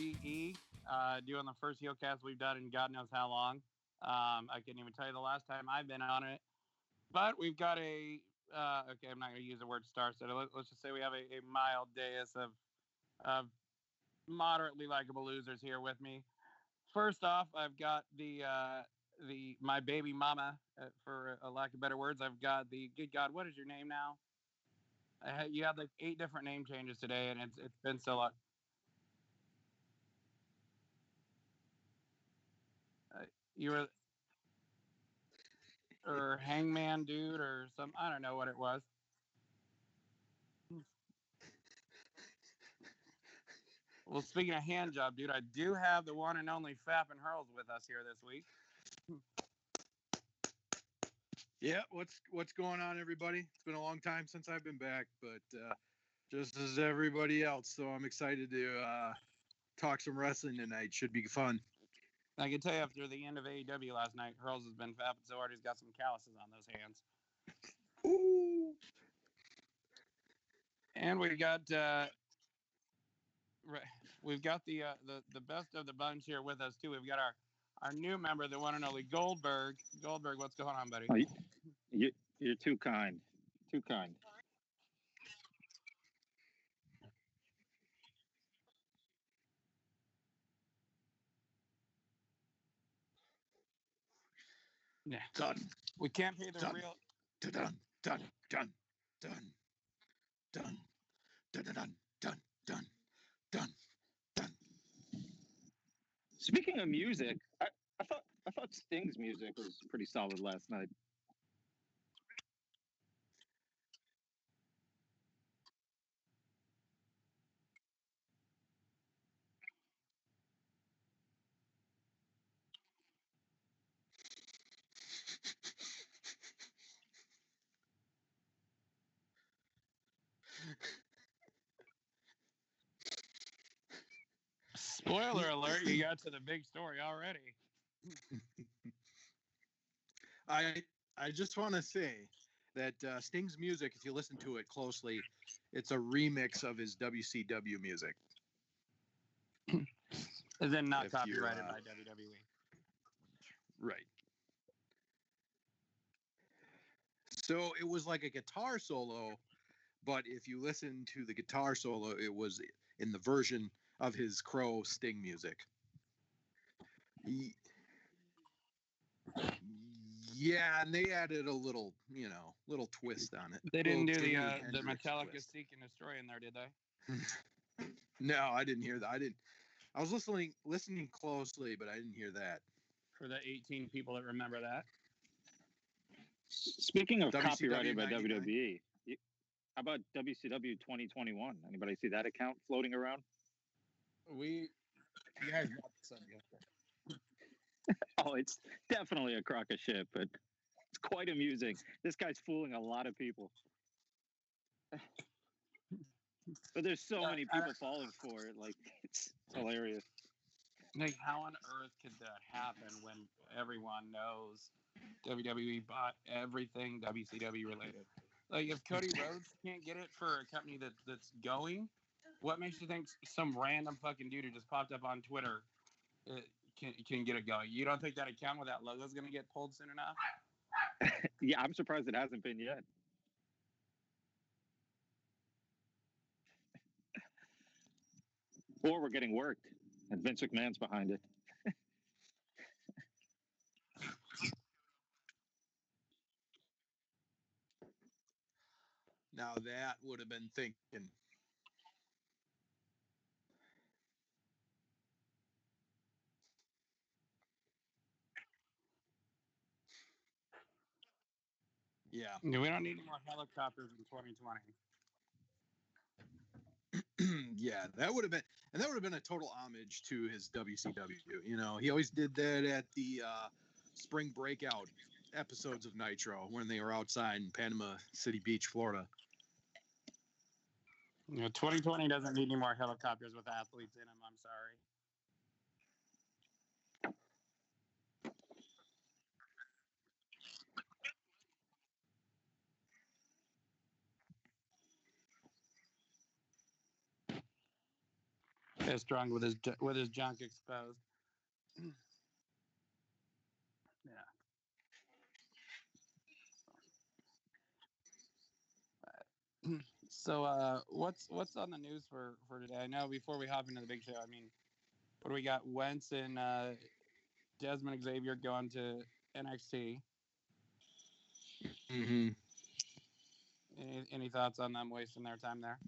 GE, doing the first HeelCast we've done in God knows how long. I couldn't even tell you the last time I've been on it. But we've got okay, I'm not going to use the word star-studded. Let's just say we have a mild dais of moderately likable losers here with me. First off, I've got my baby mama, for a lack of better words. I've got good God, what is your name now? You had like 8 different name changes today, and it's been so long. You were, or Hangman Dude, or some, I don't know what it was. Well, speaking of hand job, dude, I do have the one and only Fap and Hurls with us here this week. Yeah, what's going on, everybody? It's been a long time since I've been back, but just as everybody else, so I'm excited to talk some wrestling tonight. Should be fun. I can tell you after the end of AEW last night, Hurls has been fapping so hard he's got some calluses on those hands. Ooh. And we've got the best of the bunch here with us too. We've got our new member, the one and only Goldberg. Goldberg, what's going on, buddy? You're too kind. Too kind. Yeah. Done. We can't pay the Done. real. Done. Speaking of music, I thought Sting's music was pretty solid last night. Spoiler alert, you got to the big story already. I just want to say that Sting's music, if you listen to it closely, it's a remix of his WCW music. Is then not copyrighted by WWE. Right. So it was like a guitar solo, but if you listen to the guitar solo, it was in the version of his Crow Sting music. Yeah, and they added a little twist on it. They didn't do the Metallica twist. Seek and Destroy in there, did they? No, I didn't hear that. I was listening closely, but I didn't hear that. For the 18 people that remember that. Speaking of WCW copyrighted by 99? WWE, how about WCW 2021? Anybody see that account floating around? You guys got the subject. Oh, it's definitely a crock of shit, but it's quite amusing. This guy's fooling a lot of people. But there's so many people falling for it. Like, it's hilarious. Like, how on earth could that happen when everyone knows WWE bought everything WCW related? Like, if Cody Rhodes can't get it for a company that's going, what makes you think some random fucking dude who just popped up on Twitter can get it going? You don't think that account with that logo is going to get pulled soon enough? Yeah, I'm surprised it hasn't been yet. Or we're getting worked, and Vince McMahon's behind it. Now that would have been thinking. Yeah. We don't need any more helicopters in 2020. Yeah, that would have been a total homage to his WCW. You know, he always did that at the spring breakout episodes of Nitro when they were outside in Panama City Beach, Florida. 2020 doesn't need any more helicopters with athletes in them. I'm sorry. Yeah, strong with his junk exposed. Yeah. So, what's on the news for today? I know before we hop into the big show, I mean, what do we got? Wentz and Desmond Xavier going to NXT. Mm-hmm. Any thoughts on them wasting their time there?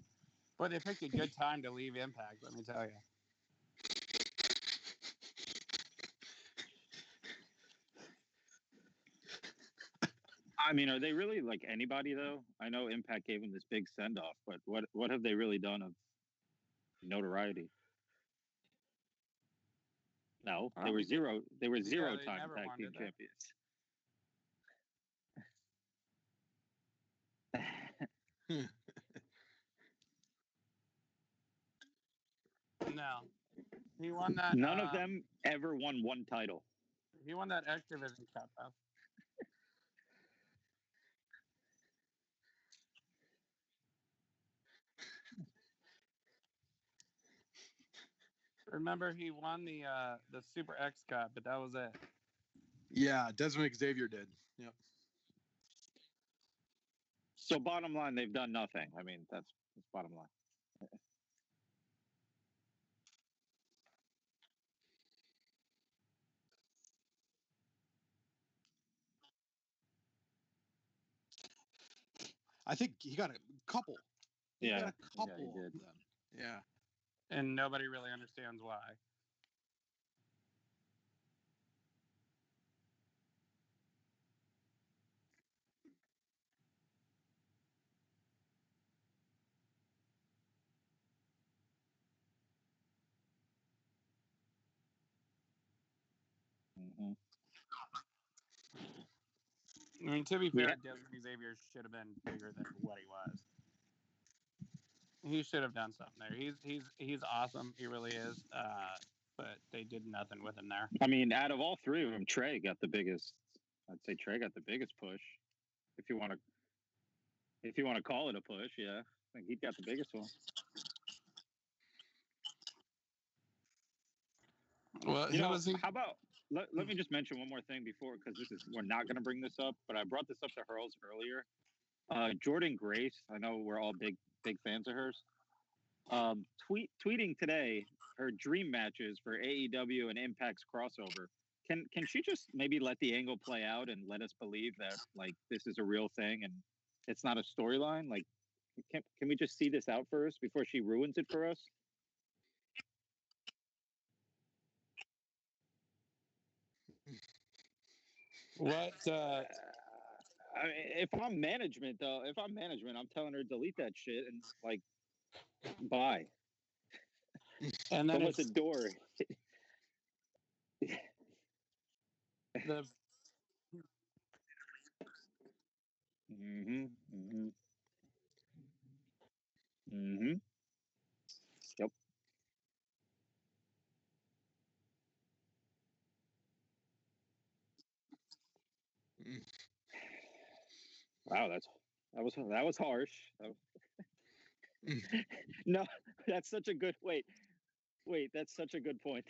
But they picked a good time to leave Impact, let me tell you. I mean, are they really like anybody though? I know Impact gave them this big send off, but what have they really done of notoriety? No, they were zero. They were zero-time tag team champions. No, he won that. None of them ever won one title. He won that X Division Cup, though. Remember, he won the Super X Cup, but that was it. Yeah, Desmond Xavier did. Yep. So bottom line, they've done nothing. I mean, that's bottom line. I think he got a couple. He got a couple yeah, of them. Yeah. And nobody really understands why. Mm-hmm. I mean, to be fair, Desmond Xavier should have been bigger than what he was. He should have done something there. He's awesome. He really is. But they did nothing with him there. I mean, out of all three of them, Trey got the biggest. I'd say Trey got the biggest push. If you want to call it a push, yeah, I think he got the biggest one. Well, how about let me just mention one more thing before, because we're not going to bring this up, but I brought this up to Hurls earlier. Jordan Grace, I know we're all big fans of hers. Tweeting today her dream matches for AEW and Impact's crossover. Can she just maybe let the angle play out and let us believe that like this is a real thing and it's not a storyline? Like, can we just see this out first before she ruins it for us? What? I mean, if I'm management, I'm telling her to delete that shit and like, bye. And then at the door. Yep. Wow, that was harsh. No, that's such a good wait. That's such a good point.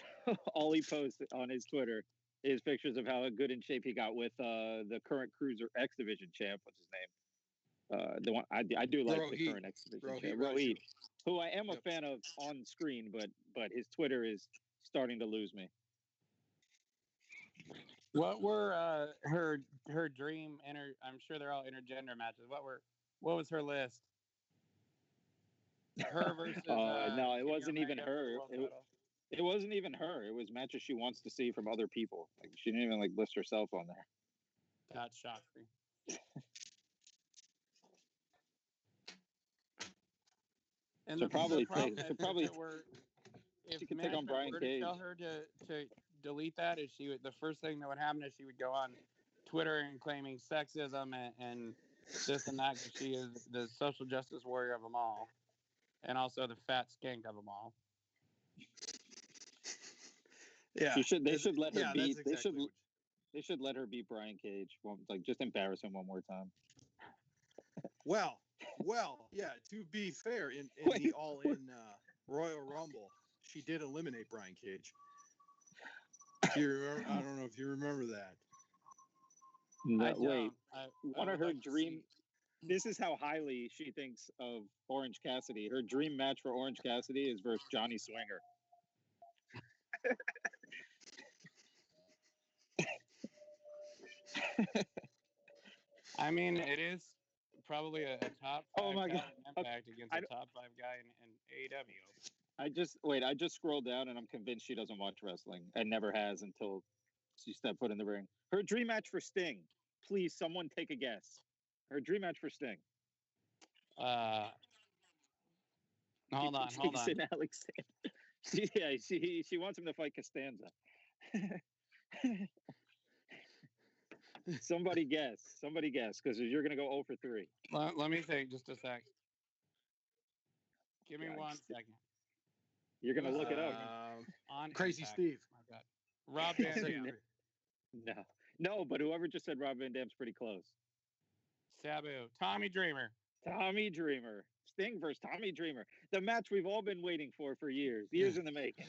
All he posts on his Twitter is pictures of how good in shape he got with the current Cruiser X Division champ. What's his name? The one I do like the current X Division champ, Rohit, who I am a fan of on screen, but his Twitter is starting to lose me. What were her dream I'm sure they're all intergender matches. What was her list? Her versus no, it wasn't even her. It wasn't even her. It was matches she wants to see from other people. Like she didn't even like list herself on there. That shocked me. And so probably if she could take on Brian Cage. Tell her to delete that, the first thing that would happen is she would go on Twitter and claiming sexism and this and that, because she is the social justice warrior of them all, and also the fat skank of them all. Yeah, they should let her beat. Exactly they should let her beat Brian Cage. Like just embarrass him one more time. Well, yeah. To be fair, in the All-In Royal Rumble, she did eliminate Brian Cage. Do you remember? I don't know if you remember that. No, I don't. wait. One of her dream. This is how highly she thinks of Orange Cassidy. Her dream match for Orange Cassidy is versus Johnny Swinger. I mean, it is probably a top 5 Oh my guy God. in Impact against I a don't- top 5 guy in AEW. I just scrolled down and I'm convinced she doesn't watch wrestling and never has until she stepped foot in the ring. Her dream match for Sting. Please, someone take a guess. Her dream match for Sting. Hold on. Jason Alexander. She wants him to fight Costanza. Somebody guess, because you're gonna go 0 for 3. Let me think just a sec. Give me God. 1 second. You're gonna look it up. On Crazy Impact. Steve. Oh my God. Rob Van Dam. No, but whoever just said Rob Van Dam's pretty close. Sabu. Tommy Dreamer. Tommy Dreamer. Sting versus Tommy Dreamer. The match we've all been waiting for years in the making.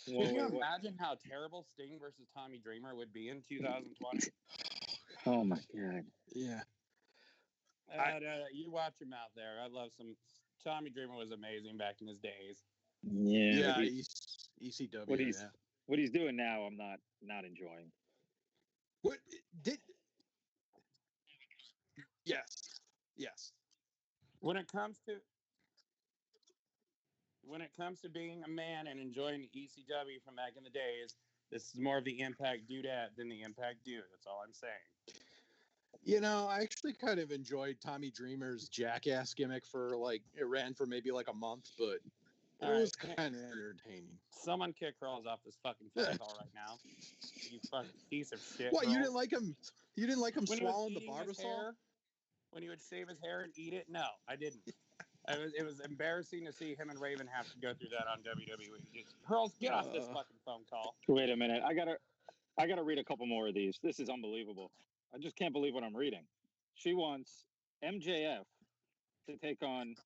Can you imagine how terrible Sting versus Tommy Dreamer would be in 2020? Oh my God. Yeah. You watch your mouth there. I love some. Tommy Dreamer was amazing back in his days. Yeah. ECW. What he's doing now, I'm not enjoying. What did? Yes. When it comes to being a man and enjoying the ECW from back in the days, this is more of the Impact Dudette than the Impact Dude. That's all I'm saying. You know, I actually kind of enjoyed Tommy Dreamer's jackass gimmick it ran for maybe like a month, but it was kind of entertaining. Someone kick Hurls off this fucking phone call right now. You fucking piece of shit. What, Hurls. you didn't like him? You didn't like him when swallowing the Barbasol? When he would shave his hair and eat it? No, I didn't. It was embarrassing to see him and Raven have to go through that on WWE. Hurls, get off this fucking phone call. Wait a minute. I gotta read a couple more of these. This is unbelievable. I just can't believe what I'm reading. She wants MJF to take on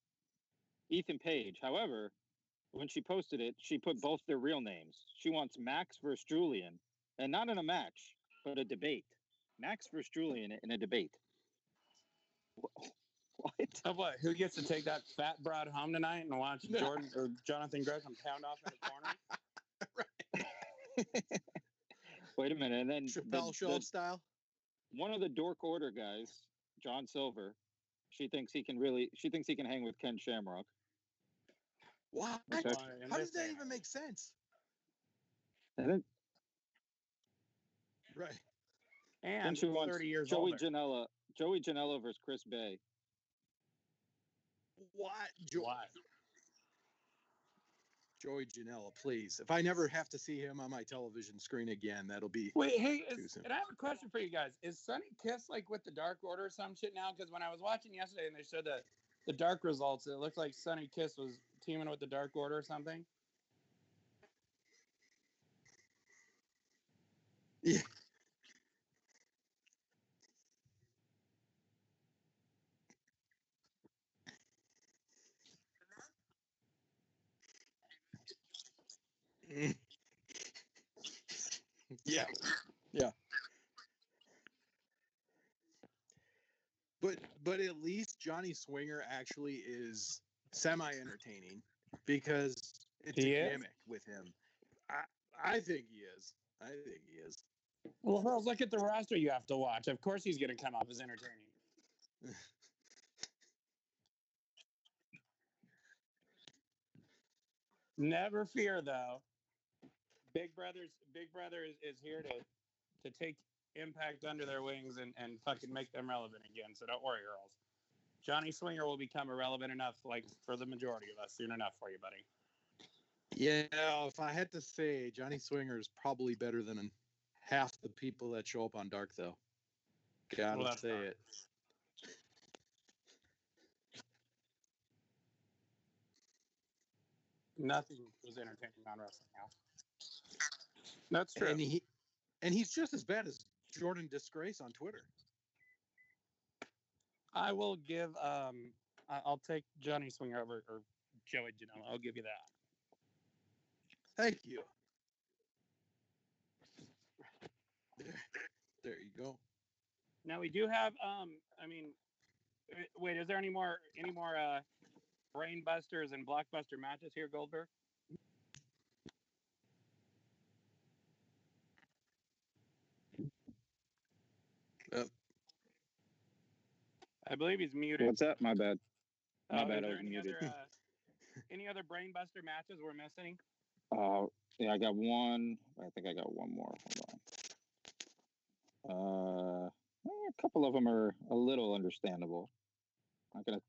Ethan Page. However, when she posted it, she put both their real names. She wants Max versus Julian, and not in a match, but a debate. Max versus Julian in a debate. What? Oh, what? Who gets to take that fat broad home tonight and watch Jordan or Jonathan Gresham pound off in the corner? Right. Wait a minute, and then Chappelle Show style. One of the Dork Order guys, John Silver, she thinks he can hang with Ken Shamrock. What? How does that even make sense? And right. then And she wants 30 years Joey older. Joey Janela versus Chris Bay. What? What? Joey Janela, please. If I never have to see him on my television screen again, that'll be. Wait, hey, and I have a question for you guys. Is Sonny Kiss like with the Dark Order or some shit now? Because when I was watching yesterday and they showed the dark results, it looked like Sonny Kiss was teaming with the Dark Order or something. Yeah. Yeah. But at least Johnny Swinger actually is semi-entertaining because it's a gimmick with him. I think he is. Well, Hurls, look at the roster you have to watch. Of course he's going to come off as entertaining. Never fear, though. Big Brother is here to take Impact under their wings and fucking make them relevant again. So don't worry, Hurls. Johnny Swinger will become irrelevant enough, like for the majority of us, soon enough for you, buddy. Yeah, if I had to say, Johnny Swinger is probably better than half the people that show up on Dark, though. Gotta say it. Nothing was entertaining on Wrestling Now. That's true. And he's just as bad as Jordan Disgrace on Twitter. I will give. I'll take Johnny Swinger over or Joey Janela. I'll give you that. Thank you. There you go. Now we do have. Wait. Is there any more brain busters and blockbuster matches here, Goldberg? I believe he's muted. What's that? My bad. My bad. Is I there was muted. Any other brain buster matches we're missing? Yeah, I got one. I think I got one more. Hold on. A couple of them are a little understandable. I'm gonna.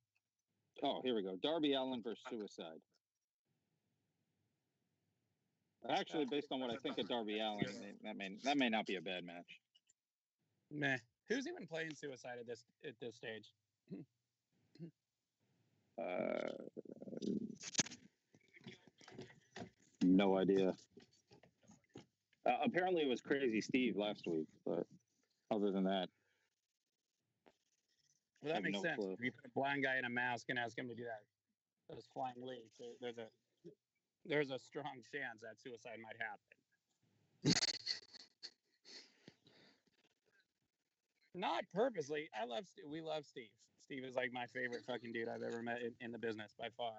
Oh, here we go. Darby Allin versus Suicide. Actually, based on what I think of Darby Allin, that may not be a bad match. Meh. Who's even playing Suicide at this stage? No idea. Apparently, it was Crazy Steve last week, but other than that, well, that makes sense. Clue. If you put a blind guy in a mask and ask him to do those flying leaps, there's a strong chance that Suicide might happen. Not purposely. We love Steve. Steve is like my favorite fucking dude I've ever met in the business by far.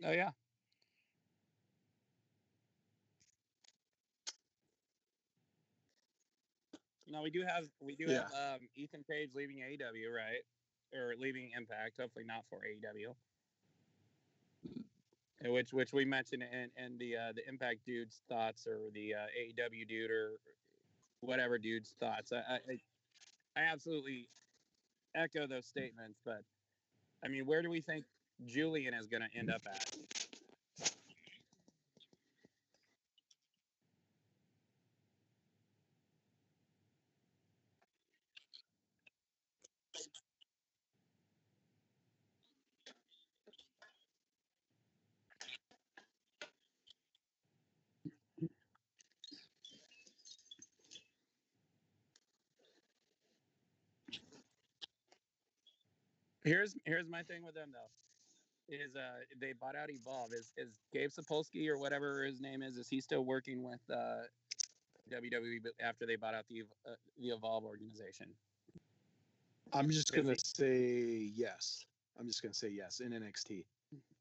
Oh yeah. No, we do have Ethan Page leaving AEW, right? Or leaving Impact, hopefully not for AEW. Which we mentioned in the Impact Dude's thoughts, or the AEW Dude, or whatever dude's thoughts. I absolutely echo those statements, but I mean, where do we think Julian is going to end up at? Here's my thing with them though. Is they bought out Evolve. Is Gabe Sapolsky or whatever his name is he still working with WWE after they bought out the Evolve organization? I'm just gonna say yes. I'm just gonna say yes in NXT.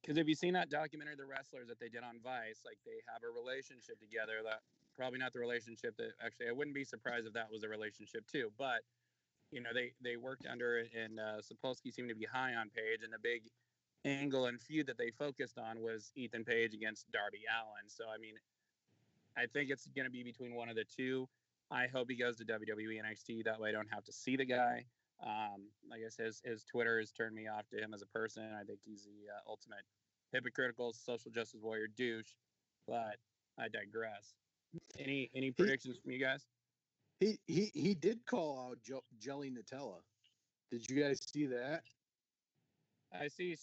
Because have you seen that documentary, The Wrestlers, that they did on Vice? Like, they have a relationship together that probably not the relationship that actually I wouldn't be surprised if that was a relationship too. But you know, they worked under it, and Sapolsky seemed to be high on Page, and the big angle and feud that they focused on was Ethan Page against Darby Allin. So I mean, I think it's going to be between one of the two. I hope he goes to WWE NXT. That way I don't have to see the guy. Like I said, his Twitter has turned me off to him as a person. I think he's the ultimate hypocritical social justice warrior douche. But I digress. Any predictions from you guys? He did call out Jelly Nutella. Did you guys see that? I see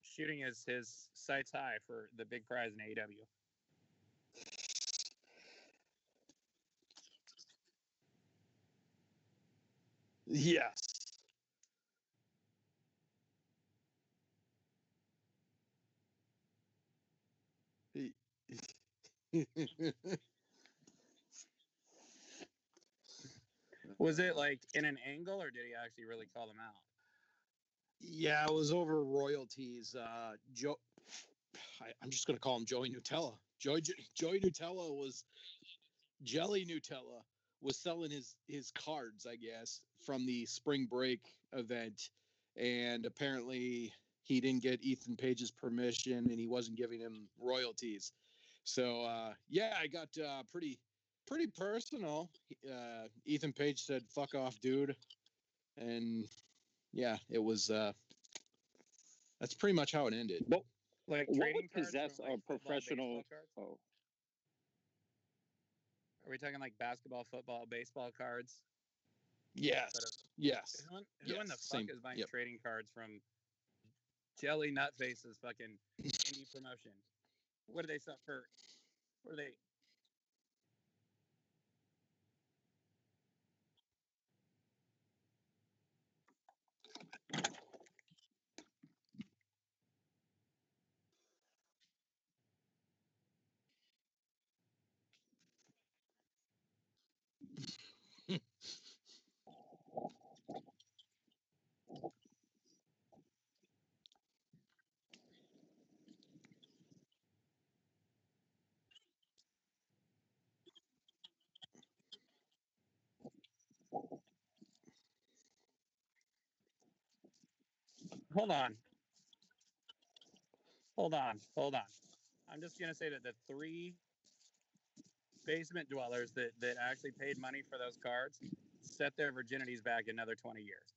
shooting his sights high for the big prize in AEW. Yes. Was it like in an angle, or did he actually really call them out? Yeah, it was over royalties. Joe, I'm just going to call him Joey Nutella. Joey Nutella was Jelly Nutella was selling his cards, I guess, from the spring break event, and apparently he didn't get Ethan Page's permission, and he wasn't giving him royalties. So yeah, I got pretty personal. Ethan Page said, "Fuck off, dude," and yeah, it was. That's pretty much how it ended. What, Like what trading would cards possess from, like, a football, professional? baseball cards? Oh, Are we talking like basketball, football, baseball cards? Yes. Yes. Who in the fuck is buying Yep. trading cards from Jelly Nutface's fucking indie promotion? What do they sell for? What are they? Hold on. I'm just gonna say that the 3 basement dwellers that actually paid money for those cards set their virginities back another 20 years.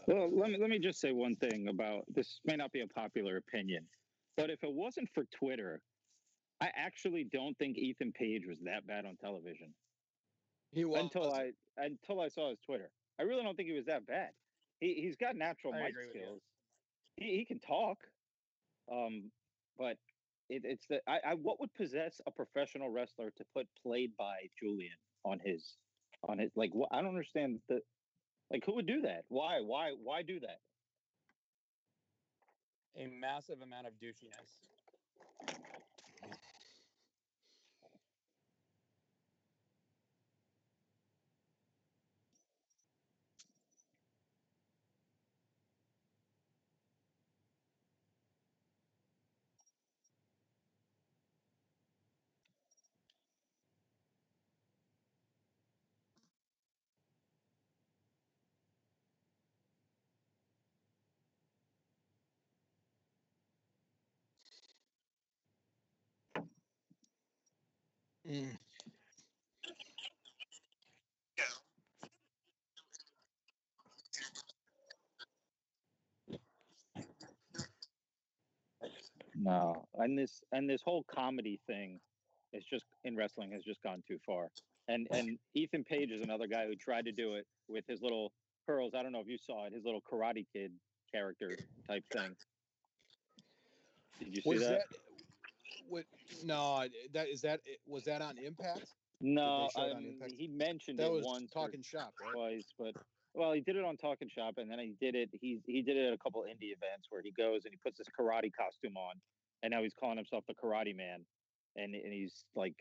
well, let me just say one thing about this. May not be a popular opinion, but if it wasn't for Twitter, I actually don't think Ethan Page was that bad on television. He was until I saw his Twitter. I really don't think he was that bad. He's got natural mic skills. He can talk, but it's the what would possess a professional wrestler to put "played by Julian" on his like what? I don't understand who would do that? Why do that? A massive amount of douchiness. Mm. No, and this whole comedy thing is just in wrestling has just gone too far. And Ethan Page is another guy who tried to do it with his little Hurls. I don't know if you saw it, his little Karate Kid character type thing. Did you see that? Was that on Impact? No, on Impact? he mentioned That it was once Talking Shop, right? twice, but he did it on Talking Shop, and then he did it. He did it at a couple indie events where he goes and he puts this karate costume on, and now he's calling himself the Karate Man, and he's like,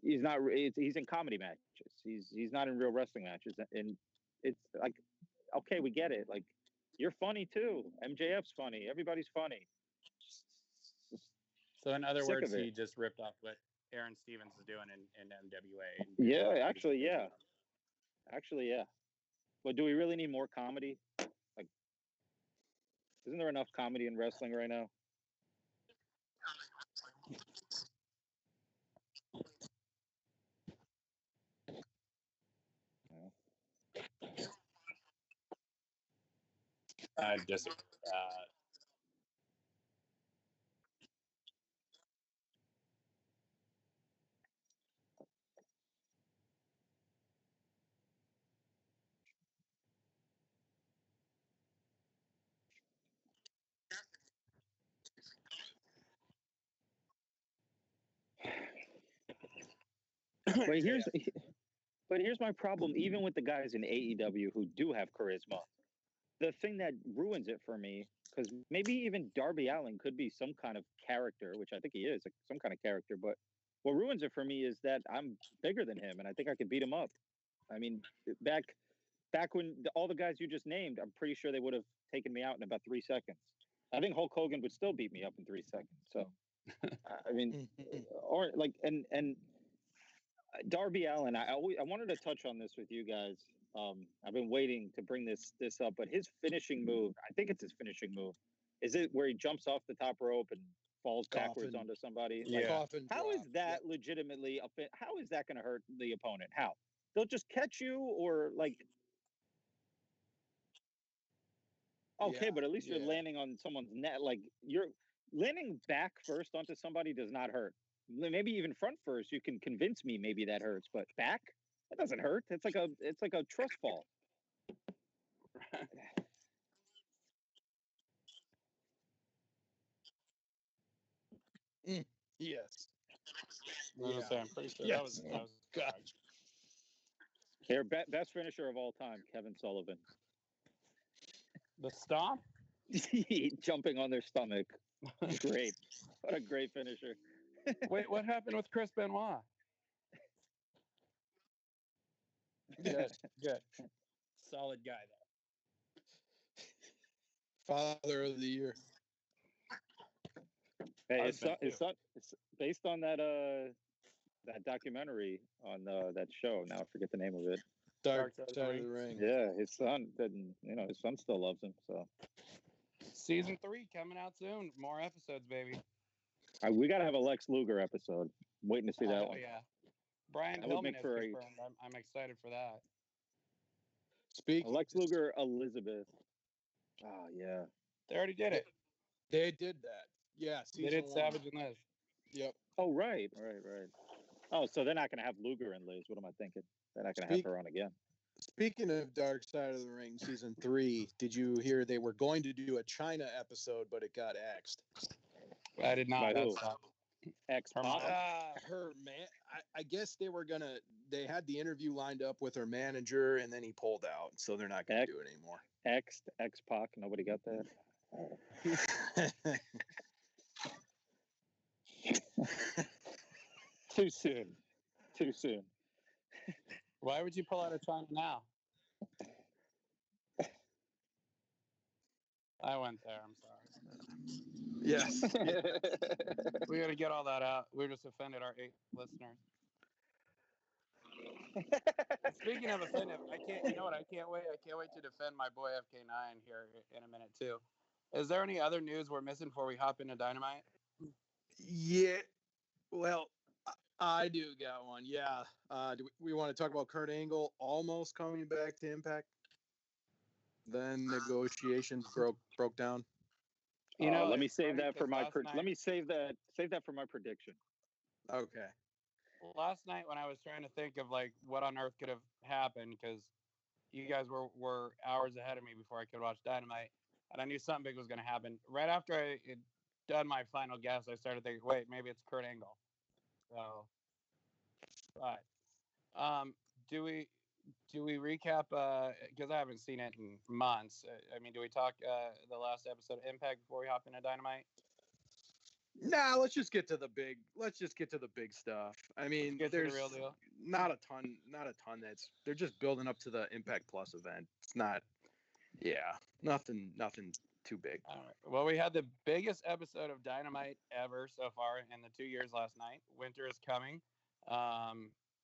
he's not. He's in comedy matches. He's not in real wrestling matches, and it's like, okay, we get it. Like, you're funny too. MJF's funny. Everybody's funny. So in other Sick words, of it. he just ripped off what Aaron Stevens is doing in NWA. Yeah, actually, yeah. But do we really need more comedy? Like, isn't there enough comedy in wrestling right now? Just But here's my problem. Even with the guys in AEW who do have charisma, the thing that ruins it for me, because maybe even Darby Allin could be some kind of character, which I think he is, like some kind of character. But what ruins it for me is that I'm bigger than him, and I think I could beat him up. I mean, back when all the guys you just named, I'm pretty sure they would have taken me out in about 3 seconds. I think Hulk Hogan would still beat me up in 3 seconds. So, I mean, or like, and Darby Allin, I wanted to touch on this with you guys. I've been waiting to bring this up, but his finishing move, I think it's his finishing move, Is it where he jumps off the top rope and falls backwards Coffin. onto somebody? Yeah. Like, Coffin how drop. is that legitimately? How is that going to hurt the opponent? How? They'll just catch you, or like. Okay, but at least you're landing on someone's net. Like, you're landing back first onto somebody does not hurt. Maybe even front first, you can convince me maybe that hurts, but back, that doesn't hurt. It's like a trust fall. Yes. I'm pretty sure Yes. that was God. Their best finisher of all time, Kevin Sullivan. the stomp. Jumping on their stomach. Great. What a great finisher. Wait, what happened with Chris Benoit? Good. Solid guy there. Father of the year. Hey, it's based on that documentary on that show. Now I forget the name of it. Dark Side of the Ring. Yeah, his son didn't. His son still loves him. So season 3 coming out soon. More episodes, baby. We got to have a Lex Luger episode. I'm waiting to see that one. Yeah, Brian Pillman is confirmed. I'm excited for that. Speaking Lex Luger, Elizabeth. Oh yeah, they already did it. They did that. Yeah, they did Savage and Liz. Yep. Oh right. Oh, so they're not going to have Luger and Liz. What am I thinking? They're not going to have her on again. Speaking of Dark Side of the Ring, season 3, did you hear they were going to do a China episode, but it got axed? I did not. Her man. I guess they had the interview lined up with her manager, and then he pulled out, so they're not going to do it anymore. X-Pac. Nobody got that. Too soon. Why would you pull out of China now? I went there. I'm sorry. Yes. We got to get all that out. We just offended our 8 listeners. Speaking of offended, I can't wait. I can't wait to defend my boy FK9 here in a minute too. Is there any other news we're missing before we hop into Dynamite? Yeah. Well, I do got one. Yeah. Do we want to talk about Kurt Angle almost coming back to Impact? Then negotiations broke down. Let me save that for my. Let me save that for my prediction. Okay. Last night when I was trying to think of like what on earth could have happened, because you guys were hours ahead of me before I could watch Dynamite, and I knew something big was going to happen. Right after I had done my final guess, I started thinking, wait, maybe it's Kurt Angle. So, but do we recap? Because I haven't seen it in months. I mean, do we talk the last episode of Impact before we hop into Dynamite? Nah, let's just get to the big stuff. I mean, there's the real deal. Not a ton. They're just building up to the Impact Plus event. It's not. Yeah, nothing too big. All right. Well, we had the biggest episode of Dynamite ever so far in the 2 years last night. Winter is coming.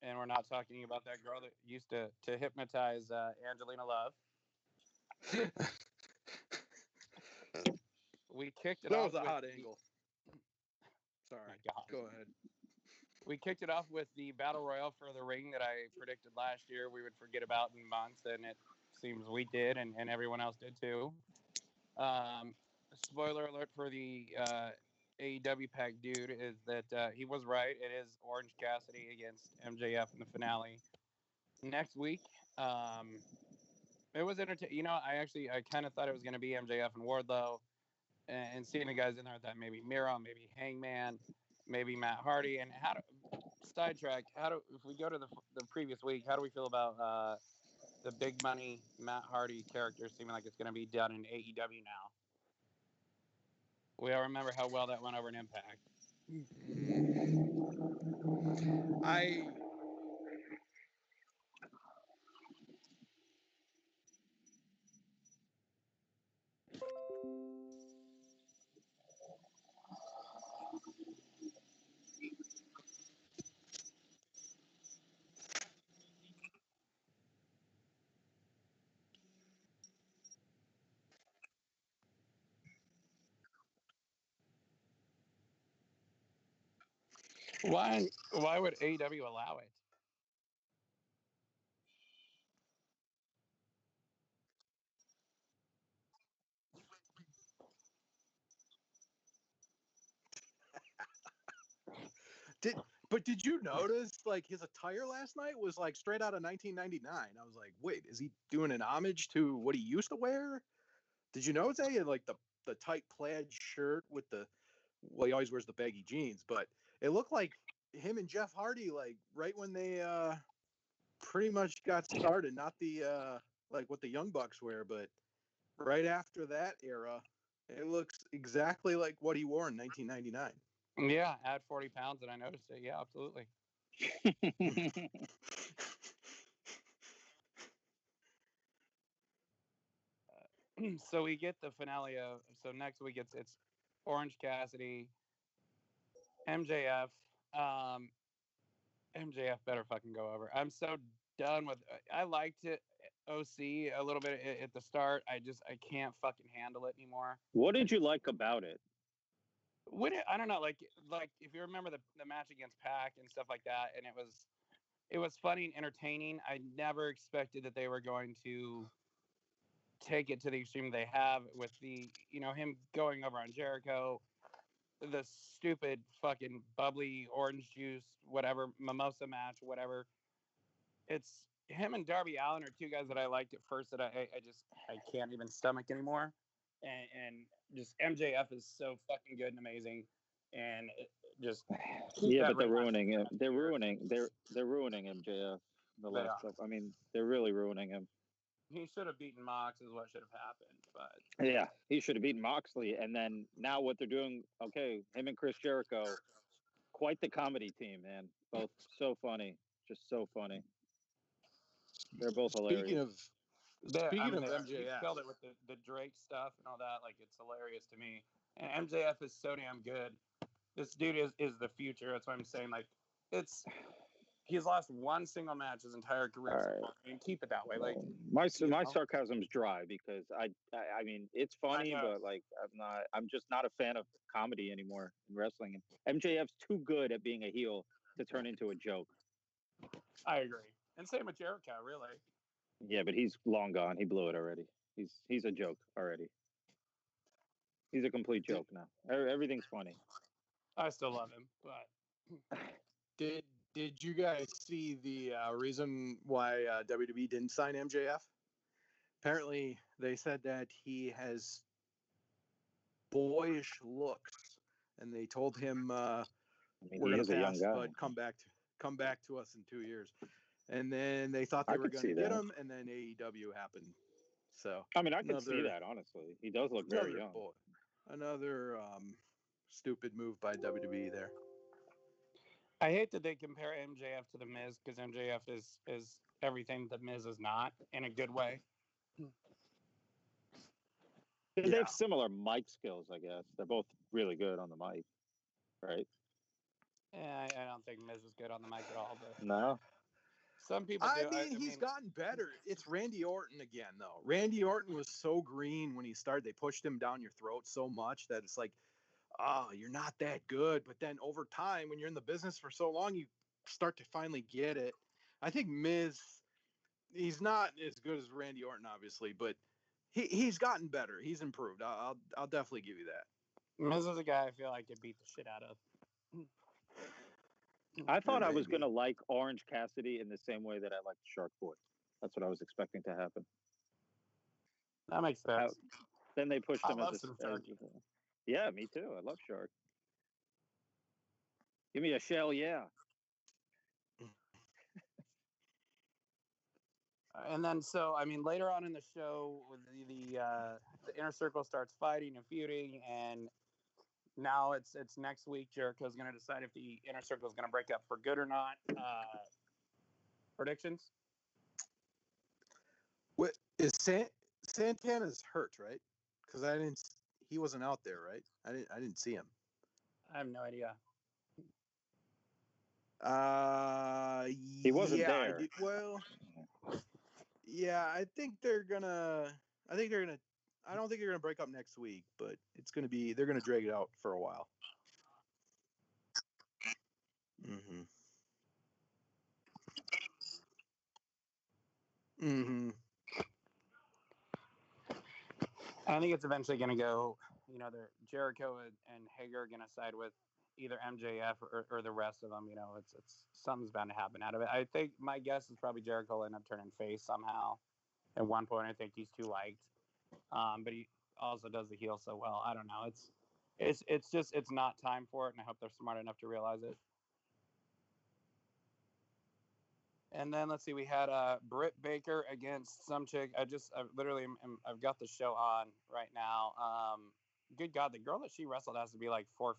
And we're not talking about that girl that used to hypnotize Angelina Love. We kicked it off. That was a hot angle. Sorry. Go ahead. We kicked it off with the Battle Royal for the ring that I predicted last year we would forget about in months, and it seems we did, and everyone else did too. Spoiler alert for the AEW Impact Dude is that he was right. It is Orange Cassidy against MJF in the finale next week. It was entertaining. I kind of thought it was going to be MJF and Wardlow, and seeing the guys in there, I thought maybe Miro, maybe Hangman, maybe Matt Hardy. And if we go to the previous week, how do we feel about the big money Matt Hardy character seeming like it's going to be done in AEW now? We all remember how well that went over in Impact. Why would AEW allow it? Did you notice like his attire last night was like straight out of 1999? I was like, wait, is he doing an homage to what he used to wear? Did you notice that he had like the tight plaid shirt with well, he always wears the baggy jeans, but it looked like him and Jeff Hardy, like right when they pretty much got started, not the like what the Young Bucks wear, but right after that era, it looks exactly like what he wore in 1999. Yeah, add 40 pounds and I noticed it. Yeah, absolutely. So we get the finale of, so next week it's Orange Cassidy, MJF. MJF better fucking go over. I'm so done with. I liked it, OC a little bit at the start. I can't fucking handle it anymore. What did you like about it? I don't know, like if you remember the match against Pac and stuff like that, and it was funny and entertaining. I never expected that they were going to take it to the extreme they have with the, him going over on Jericho, the stupid fucking bubbly orange juice, whatever, mimosa match, whatever. It's him and Darby Allin are two guys that I liked at first that I can't even stomach anymore. And just MJF is so fucking good and amazing. And just but they're ruining him. They're ruining MJF. The last couple. I mean, they're really ruining him. He should have beaten Mox is what should have happened, but yeah, he should have beaten Moxley. And then now what they're doing? Okay, him and Chris Jericho, quite the comedy team, man. Both so funny, just so funny. They're both hilarious. Speaking of MJF, he killed it with the Drake stuff and all that. Like, it's hilarious to me. And MJF is so damn good. This dude is the future. That's what I'm saying. Like, he's lost one single match his entire career. Right. And keep it that way. Like, my sarcasm's dry because I mean, it's funny, but like I'm just not a fan of comedy anymore in wrestling. And MJF's too good at being a heel to turn into a joke. I agree. And same with Jericho, really. Yeah, but he's long gone. He blew it already. He's a joke already. He's a complete joke now. Everything's funny. I still love him, but did you guys see the reason why WWE didn't sign MJF? Apparently, they said that he has boyish looks, and they told him, "We're going to pass, but come back to us in 2 years." And then they thought they were going to get him, and then AEW happened. So I mean, I can see that, honestly. He does look very young. Another stupid move by WWE there. I hate that they compare MJF to The Miz because MJF is everything The Miz is not, in a good way. They have similar mic skills, I guess. They're both really good on the mic, right? Yeah, I don't think Miz is good on the mic at all. But no. Some people do. I mean, he's gotten better. It's Randy Orton again, though. Randy Orton was so green when he started. They pushed him down your throat so much that it's like, oh, you're not that good. But then over time, when you're in the business for so long, you start to finally get it. I think Miz, he's not as good as Randy Orton, obviously, but he's gotten better. He's improved. I'll definitely give you that. Miz is a guy I feel like could beat the shit out of. I thought I was going to like Orange Cassidy in the same way that I liked Shark Boy. That's what I was expecting to happen. That makes sense. Then they pushed him as Shark. Yeah, me too. I love Shark. Give me a shell, yeah. And then, so I mean, later on in the show, the Inner Circle starts fighting and feuding, and now it's next week. Jericho's going to decide if the Inner Circle is going to break up for good or not. Predictions? What is Santana's hurt, right? Because he wasn't out there, right? I didn't see him. I have no idea. He wasn't there. I think they're gonna. I don't think they're gonna break up next week, but they're gonna drag it out for a while. I think it's eventually going to go, Jericho and Hager are going to side with either MJF or the rest of them. It's something's bound to happen out of it. I think my guess is probably Jericho will end up turning face somehow. At one point, I think he's too liked, but he also does the heel so well. I don't know. It's not time for it, and I hope they're smart enough to realize it. And then let's see, we had Britt Baker against some chick. I've got the show on right now. Good God, the girl that she wrestled has to be like 4'1".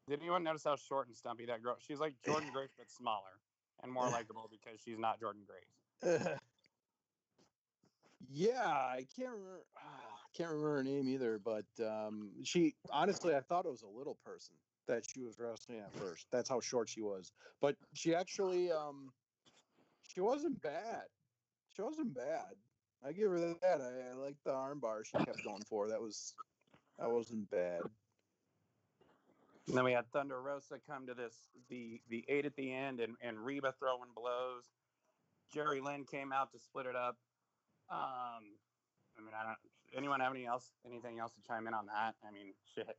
Did anyone notice how short and stumpy that girl? She's like Jordan Grace, but smaller and more likable because she's not Jordan Grace. Yeah, I can't remember her name either, but she honestly, I thought it was a little person that she was wrestling at first. That's how short she was, but she actually she wasn't bad. She wasn't bad. I give her that. I like the armbar she kept going for. That wasn't bad. And then we had Thunder Rosa come to the 8 at the end, and Reba throwing blows. Jerry Lynn came out to split it up. Anyone have anything else to chime in on that? I mean, shit.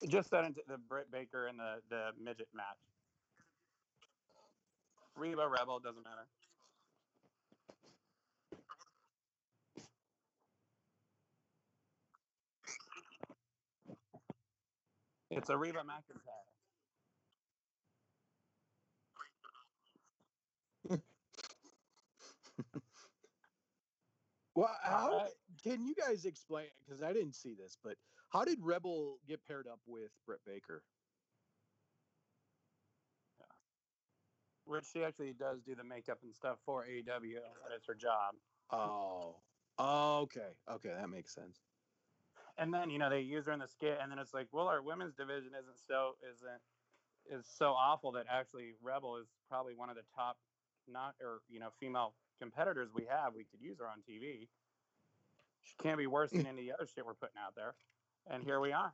Just that into the Britt Baker and the midget match. Reba, Rebel, doesn't matter. It's a Reba McIntyre. Well, can you guys explain? Because I didn't see this, but how did Rebel get paired up with Britt Baker? Which she actually does do the makeup and stuff for AEW. That is her job. Oh, okay, that makes sense. And then they use her in the skit, and then it's like, well, our women's division is so awful that actually Rebel is probably one of the top female competitors we have. We could use her on TV. She can't be worse than any other shit we're putting out there. And here we are.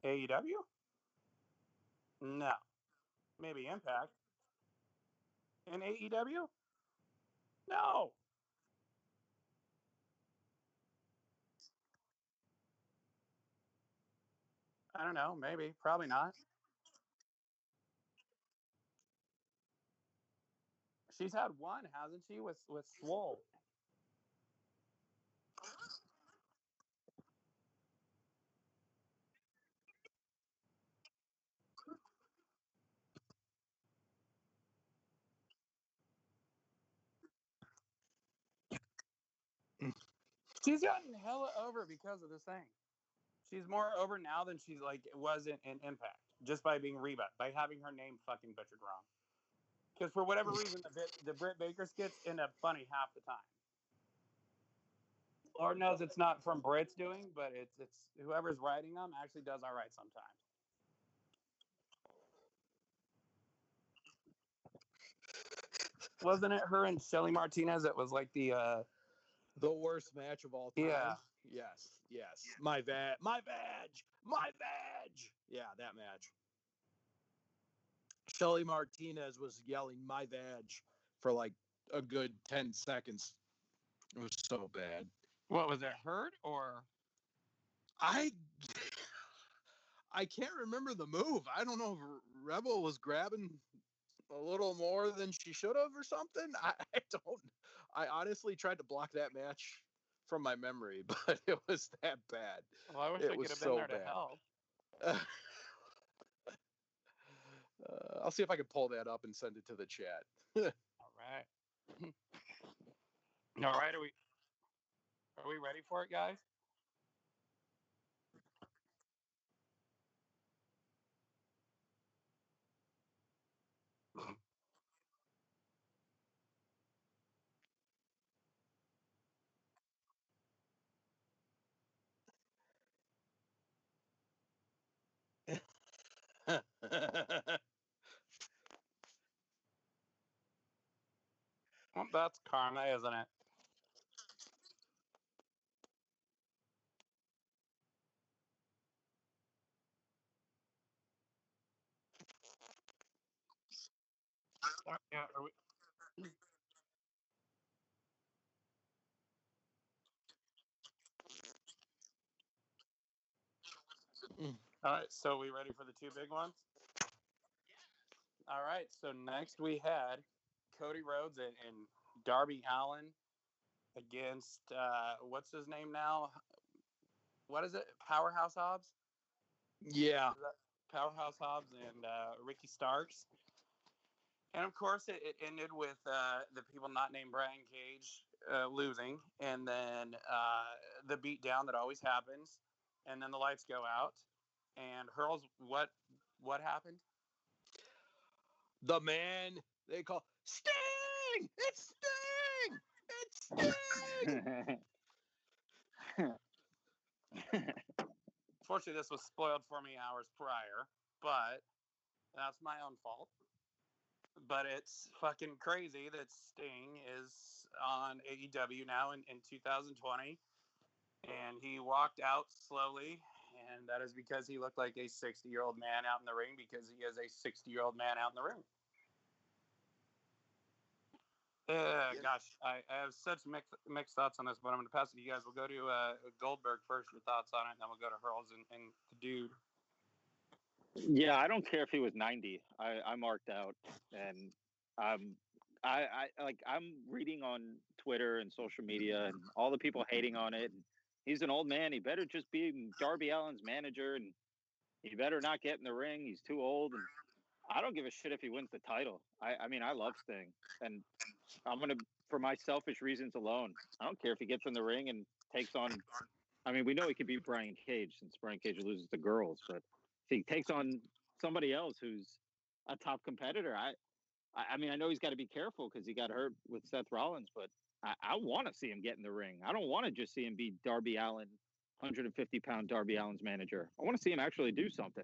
AEW? No. Maybe Impact. And AEW? No. I don't know. Maybe. Probably not. She's had one, hasn't she, with Swole? She's gotten hella over because of this thing. She's more over now than she's was in Impact, just by being Reba, by having her name fucking butchered wrong. Because for whatever reason, the Britt Baker skits end up funny half the time. Lord knows it's not from Britt's doing, but it's whoever's writing them actually does all right sometimes. Wasn't it her and Shelly Martinez that was like the worst match of all time? Yeah. Yes. My badge. Yeah, that match. Shelly Martinez was yelling "my badge" for like a good 10 seconds. It was so bad. What was it, hurt or? I can't remember the move. I don't know if Rebel was grabbing a little more than she should have or something. I honestly tried to block that match from my memory, but it was that bad. Well, I wish I could have been there to help. I'll see if I can pull that up and send it to the chat. All right. All right. Are we ready for it, guys? Well, that's karma, isn't it? Yeah, are we... All right, so we ready for the two big ones? All right, so next we had Cody Rhodes and Darby Allin against what's his name now? What is it? Powerhouse Hobbs? Yeah. Powerhouse Hobbs and Ricky Starks. And of course, it ended with the people not named Brian Cage losing, and then the beatdown that always happens, and then the lights go out. And Hurls, what happened? The man they call Sting! It's Sting! It's Sting! Fortunately, this was spoiled for me hours prior, but that's my own fault. But it's fucking crazy that Sting is on AEW now in 2020. And he walked out slowly, and that is because he looked like a 60-year-old man out in the ring, because he is a 60-year-old man out in the ring. Gosh, I have such mixed thoughts on this, but I'm going to pass it to you guys. We'll go to Goldberg first, your thoughts on it, and then we'll go to Hurls and the Dude. Yeah, I don't care if he was 90. I marked out, and I I'm reading on Twitter and social media and all the people hating on it. He's an old man. He better just be Darby Allin's manager, and he better not get in the ring. He's too old, and I don't give a shit if he wins the title. I mean, I love Sting, and I'm gonna, for my selfish reasons alone, I don't care if he gets in the ring and takes on. I mean, we know he could beat Brian Cage since Brian Cage loses to girls, but if he takes on somebody else who's a top competitor, I mean, I know he's got to be careful because he got hurt with Seth Rollins, but I want to see him get in the ring. I don't want to just see him be Darby Allin, 150-pound Darby Allin's manager. I want to see him actually do something.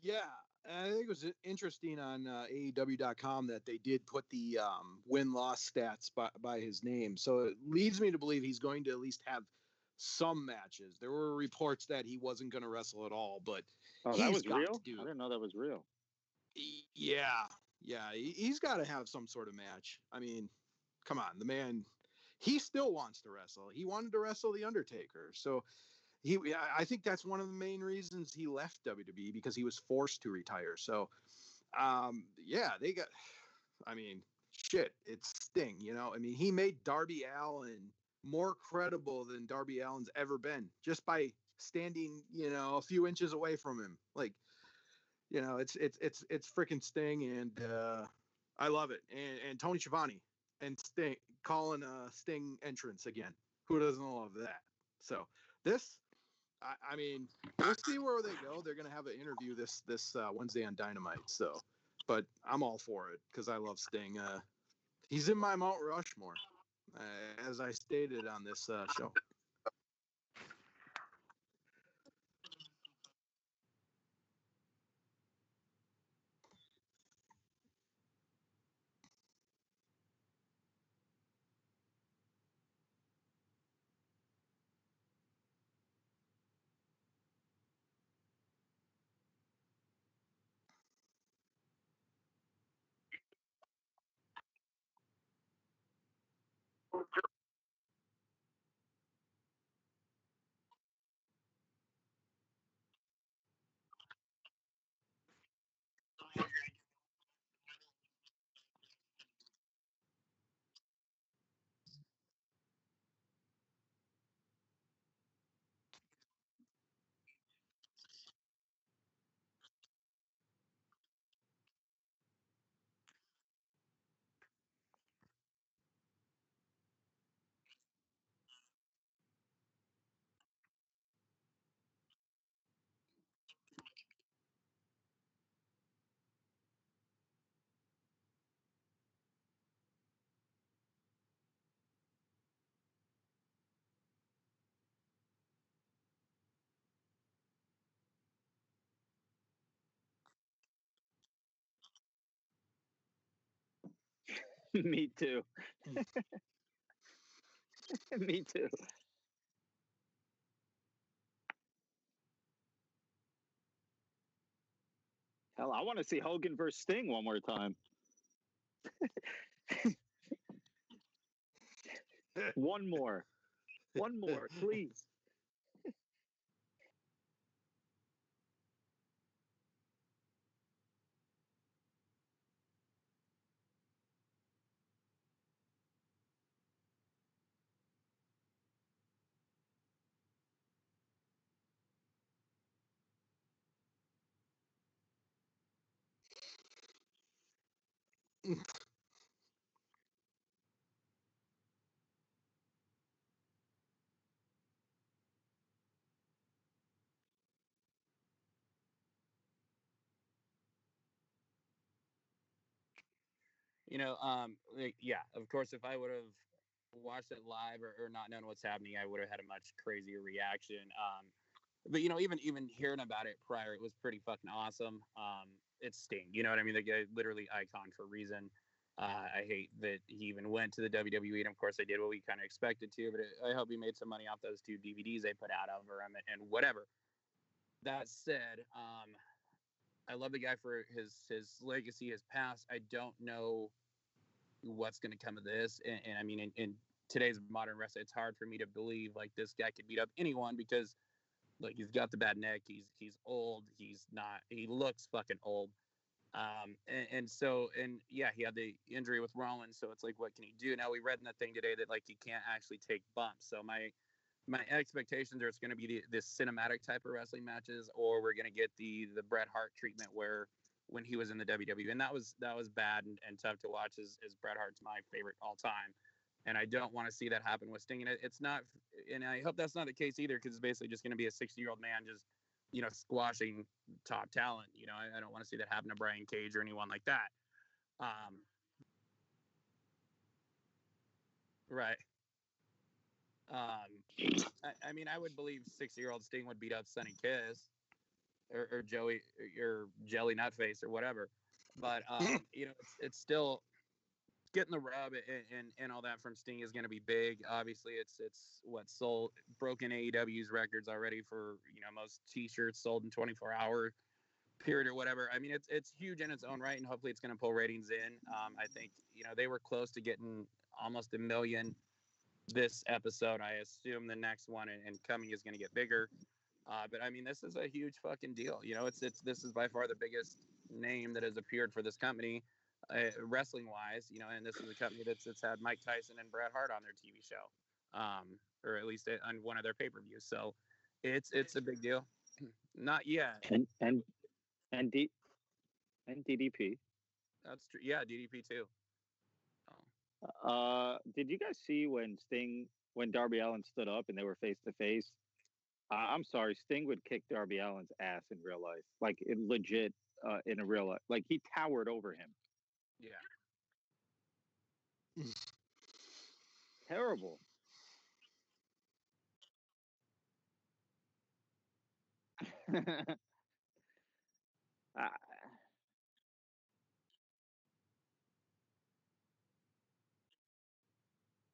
Yeah, I think it was interesting on AEW.com that they did put the win-loss stats by his name. So it leads me to believe he's going to at least have some matches. There were reports that he wasn't going to wrestle at all, but that was real? I didn't know that was real. Yeah, he's got to have some sort of match. I mean, come on, the man, he still wants to wrestle. He wanted to wrestle The Undertaker, so I think that's one of the main reasons he left WWE, because he was forced to retire. So, they got, I mean, shit, it's Sting, you know? I mean, he made Darby Allin more credible than Darby Allin's ever been just by standing, a few inches away from him. Like, it's freaking Sting, and I love it. And Tony Schiavone and Sting calling Sting entrance again. Who doesn't love that? So this, I mean, we'll see where they go. They're going to have an interview this Wednesday on Dynamite. So, but I'm all for it because I love Sting. He's in my Mount Rushmore, as I stated on this show. Me too. Me too. Hell, want to see Hogan versus Sting one more time. One more, please. Yeah, of course, if I would have watched it live or not known what's happening, I would have had a much crazier reaction. But even hearing about it prior, it was pretty fucking awesome. It's Sting, you know what I mean? The guy, literally icon for a reason. I hate that he even went to the WWE, and of course, they did what we kind of expected to. But I hope he made some money off those 2 DVDs they put out over him and whatever. That said, I love the guy for his legacy, his past. I don't know what's going to come of this. And I mean, in today's modern wrestling, it's hard for me to believe like this guy could beat up anyone because like he's got the bad neck. He's old. He looks fucking old. So yeah, he had the injury with Rollins. So it's like, what can he do? Now we read in that thing today that like he can't actually take bumps. So my expectations are it's going to be this cinematic type of wrestling matches, or we're going to get the Bret Hart treatment where when he was in the WWE, and that was bad and tough to watch. As Bret Hart's my favorite all time, and I don't want to see that happen with Sting. And it's not, and I hope that's not the case either, because it's basically just going to be a 60-year-old man just squashing top talent. I don't want to see that happen to Brian Cage or anyone like that. Right. I mean, I would believe 60-year-old Sting would beat up Sonny Kiss or Joey or Jelly Nutface or whatever, but it's still getting the rub and all that from Sting is going to be big. Obviously, it's what sold broken AEW's records already for most T-shirts sold in 24-hour period or whatever. I mean, it's huge in its own right, and hopefully it's going to pull ratings in. I think they were close to getting almost 1 million this episode. I assume the next one and coming is going to get bigger. But I mean, this is a huge fucking deal. This is by far the biggest name that has appeared for this company, wrestling wise. And this is a company that's had Mike Tyson and Bret Hart on their TV show, or at least on one of their pay-per-views. So it's a big deal. Not yet. And DDP. That's true. Yeah, DDP too. Did you guys see when Darby Allin stood up and they were face to face? I'm sorry, Sting would kick Darby Allin's ass in real life, like legit in a real life. Like he towered over him. Yeah. Terrible.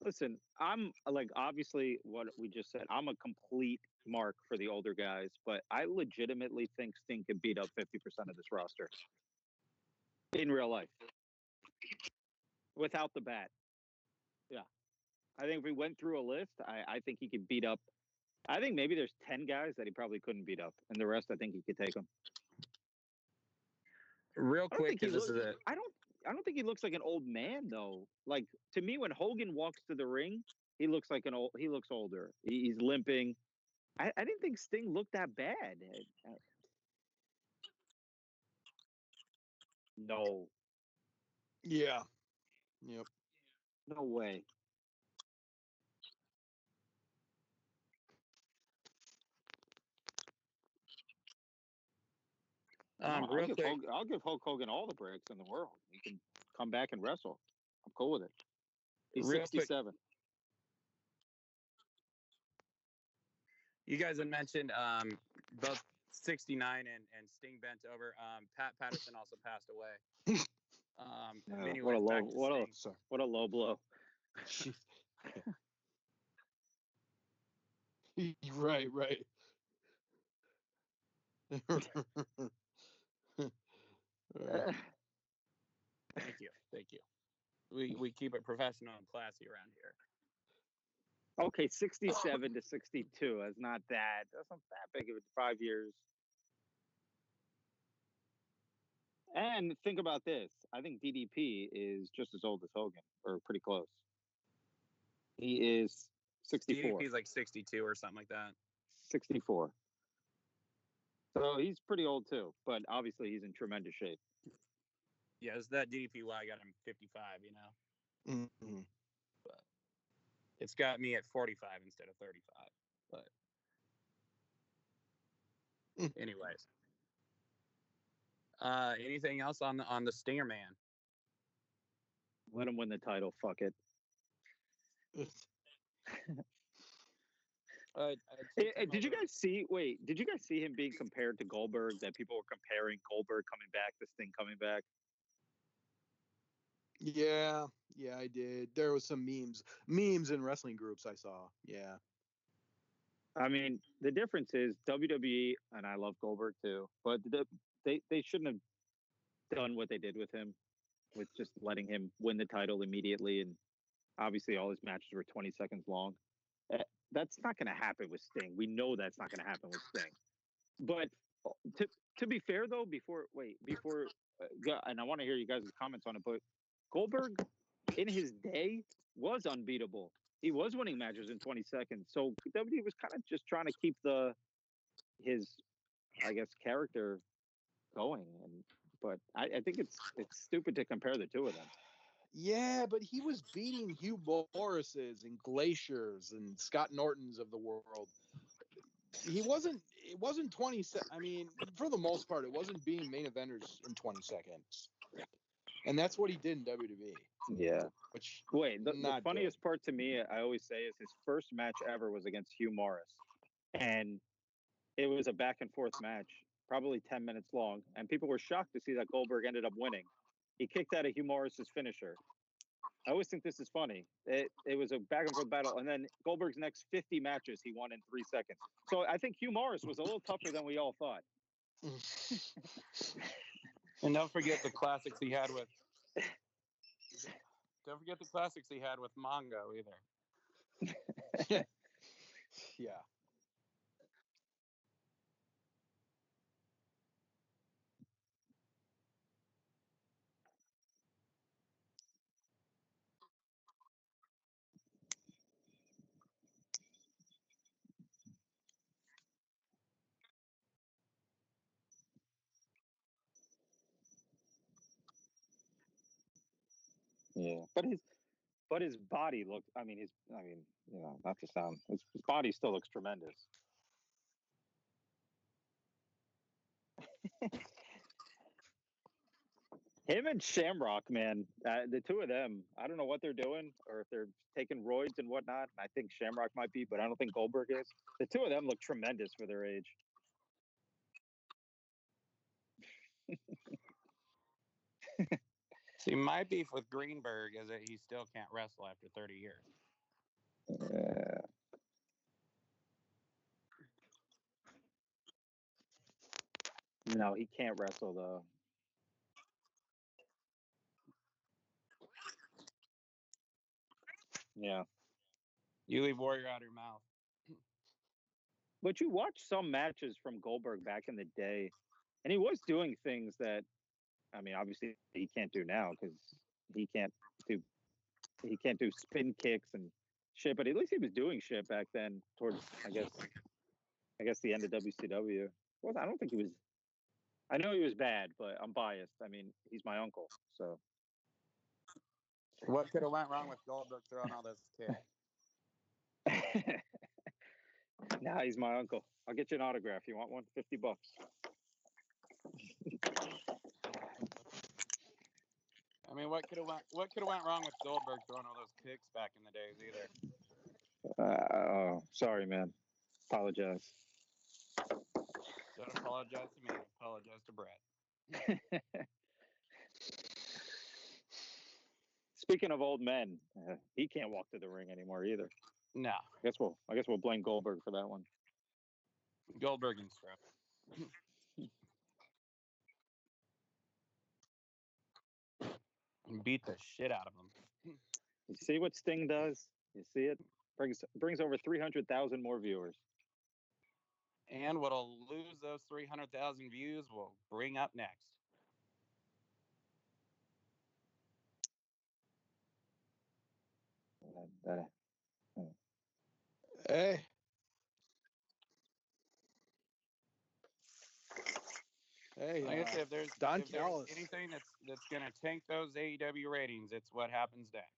Listen, I'm like, obviously what we just said, I'm a complete mark for the older guys, but I legitimately think Sting could beat up 50% of this roster in real life without the bat. Yeah. I think if we went through a list, I think he could beat up. I think maybe there's 10 guys that he probably couldn't beat up, and the rest I think he could take them. Real quick, I don't think he looks like an old man though. Like to me, when Hogan walks to the ring, he looks older. He's limping. I didn't think Sting looked that bad. No. Yeah. Yep. No way. I'll give Hulk Hogan all the breaks in the world. He can come back and wrestle. I'm cool with it. He's 67. Quick. You guys had mentioned both 69 and Sting bent over. Pat Patterson also passed away. What a low blow. Right. Thank you. We keep it professional and classy around here. Okay, 67 to 62. That's not that big of 5 years. And think about this. I think DDP is just as old as Hogan, or pretty close. He is 64. DDP's like 62 or something like that. 64. So he's pretty old too, but obviously he's in tremendous shape. Yeah, it's that DDP why I got him 55, you know? Mm-hmm. But it's got me at 45 instead of 35. But anyways. Anything else on the Stinger Man? Let him win the title. Fuck it. Did you guys see? Wait, did you guys see him being compared to Goldberg? That people were comparing Goldberg coming back, this thing coming back. Yeah, I did. There was some memes in wrestling groups I saw. Yeah. I mean, the difference is WWE, and I love Goldberg too, but they shouldn't have done what they did with him, with just letting him win the title immediately, and obviously all his matches were 20 seconds long. That's not going to happen with Sting. We know that's not going to happen with Sting. But to be fair though, and I want to hear you guys' comments on it, but Goldberg in his day was unbeatable. He was winning matches in 20 seconds. So WWE was kind of just trying to keep his character going. But I think it's stupid to compare the two of them. Yeah, but he was beating Hugh Morris's and Glaciers and Scott Norton's of the world. It wasn't 20 I mean, for the most part, it wasn't being main eventers in 20 seconds. And that's what he did in WWE. Yeah. The funniest good. part to me, I always say, is his first match ever was against Hugh Morris. And it was a back and forth match, probably 10 minutes long. And people were shocked to see that Goldberg ended up winning. He kicked out of Hugh Morris's finisher. I always think this is funny. It was a back and forth battle. And then Goldberg's next 50 matches, he won in 3 seconds. So I think Hugh Morris was a little tougher than we all thought. And don't forget the classics he had with Mongo either. Yeah. Yeah, but his body looked. Not to sound, his body still looks tremendous. Him and Shamrock, man, the two of them. I don't know what they're doing, or if they're taking roids and whatnot. I think Shamrock might be, but I don't think Goldberg is. The two of them look tremendous for their age. See, my beef with Greenberg is that he still can't wrestle after 30 years. No, he can't wrestle though. Yeah. You leave Warrior out of your mouth. But you watch some matches from Goldberg back in the day, and he was doing things that, I mean, obviously he can't do now because he can't do spin kicks and shit. But at least he was doing shit back then. Towards I guess the end of WCW. Well, I don't think he was. I know he was bad, but I'm biased. I mean, he's my uncle, so. What could have went wrong with Goldberg throwing all those kicks? Nah, he's my uncle. I'll get you an autograph. You want one? $50. I mean, what could have went wrong with Goldberg throwing all those kicks back in the days either? Sorry, man. Apologize. Don't apologize to me. Apologize to Brett. Speaking of old men, he can't walk to the ring anymore either. No. I guess we'll blame Goldberg for that one. Goldberg and Strap. and beat the shit out of them. You see what Sting does? You see it? Brings over 300,000 more viewers. And what'll lose those 300,000 views will bring up next. Hey. Hey, like I said, if there's anything that's going to tank those AEW ratings, it's what happens next.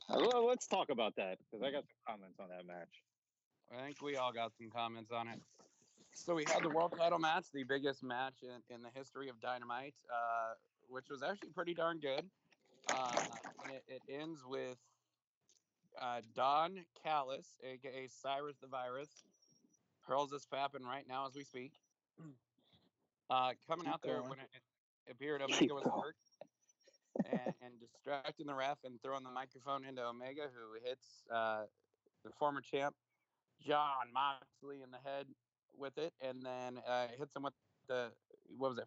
Well, let's talk about that because I got some comments on that match. I think we all got some comments on it. So we had the world title match, the biggest match in the history of Dynamite, which was actually pretty darn good. And it ends with Don Callis, a.k.a. Cyrus the Virus. Hurls is fapping right now as we speak. Coming out there when it appeared Omega was hurt and distracting the ref and throwing the microphone into Omega, who hits the former champ John Moxley in the head with it, and then hits him with the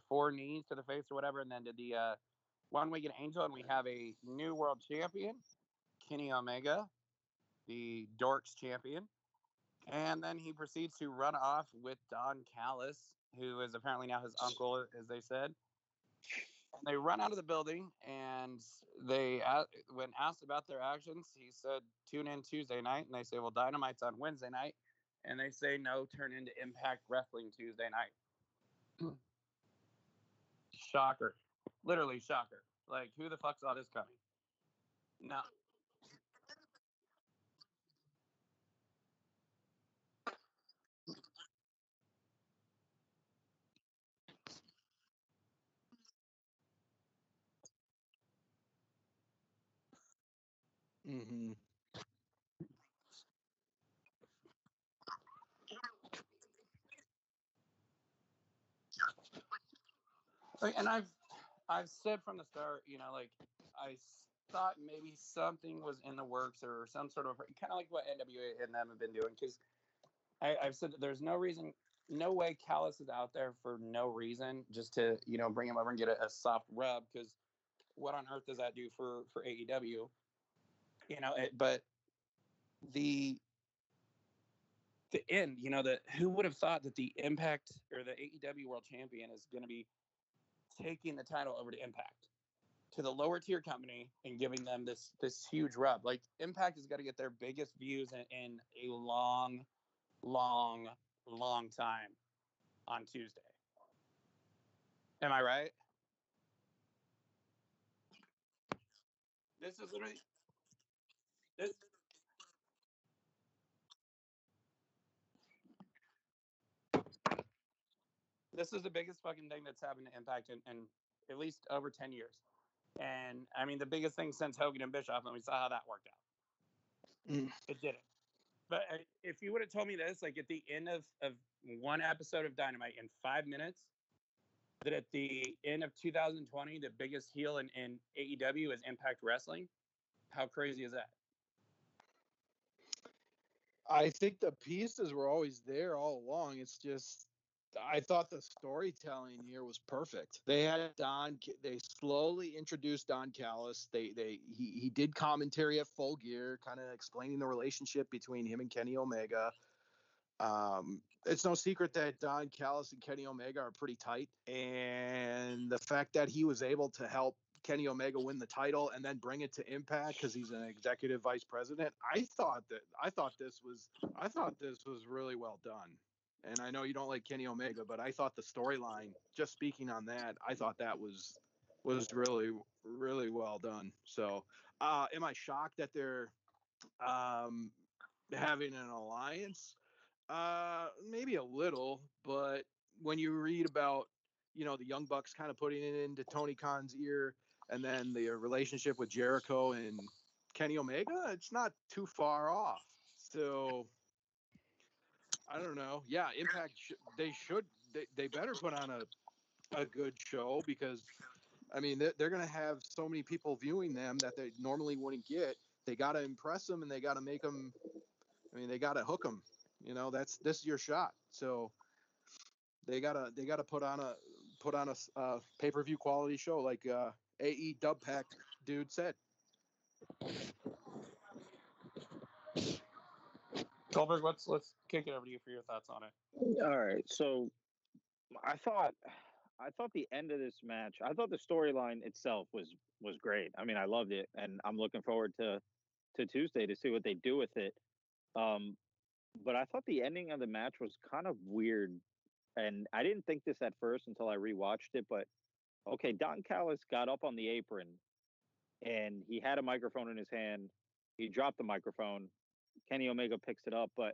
4 knees to the face or whatever, and then did the one-winged angel, and we have a new world champion, Kenny Omega, the Dorks champion. And then he proceeds to run off with Don Callis, who is apparently now his uncle, as they said. And they run out of the building, and when asked about their actions, he said, tune in Tuesday night. And they say, well, Dynamite's on Wednesday night. And they say, no, turn into Impact Wrestling Tuesday night. Shocker. Literally shocker. Like, who the fuck saw this coming? No. Mm-hmm. And I've said from the start, like I thought maybe something was in the works or some sort of kind of like what NWA and them have been doing, because I've said that there's no way Callis is out there for no reason, just to bring him over and get a soft rub, because what on earth does that do for AEW? But the end, who would have thought that the Impact or the AEW World Champion is going to be taking the title over to Impact, to the lower tier company, and giving them this huge rub? Like, Impact has got to get their biggest views in a long time on Tuesday. Am I right? This is literally this. This is the biggest fucking thing that's happened to Impact in at least over 10 years. And I mean, the biggest thing since Hogan and Bischoff, and we saw how that worked out. It didn't. But if you would have told me this, like at the end of one episode of Dynamite in 5 minutes, that at the end of 2020, the biggest heel in AEW is Impact Wrestling, how crazy is that? I think the pieces were always there all along. It's just, I thought the storytelling here was perfect. They had they slowly introduced Don Callis. He did commentary at Full Gear, kind of explaining the relationship between him and Kenny Omega. It's no secret that Don Callis and Kenny Omega are pretty tight, and the fact that he was able to help Kenny Omega win the title and then bring it to Impact because he's an executive vice president, I thought this was really well done. And I know you don't like Kenny Omega, but I thought the storyline, just speaking on that, I thought that was really, really well done. So, am I shocked that they're having an alliance? Maybe a little, but when you read about, the Young Bucks kind of putting it into Tony Khan's ear, and then the relationship with Jericho and Kenny Omega, it's not too far off. So I don't know. Yeah, Impact, they better put on a good show, because I mean, they're going to have so many people viewing them that they normally wouldn't get. They got to impress them, and they got to make them. I mean, they got to hook them. This is your shot. So they gotta put on a pay-per-view quality show like AEW Dude said. Goldberg, let's kick it over to you for your thoughts on it. All right, so I thought the end of this match, I thought the storyline itself was great. I mean, I loved it, and I'm looking forward to Tuesday to see what they do with it. But I thought the ending of the match was kind of weird, and I didn't think this at first until I rewatched it. But okay, Don Callis got up on the apron, and he had a microphone in his hand. He dropped the microphone. Kenny Omega picks it up, but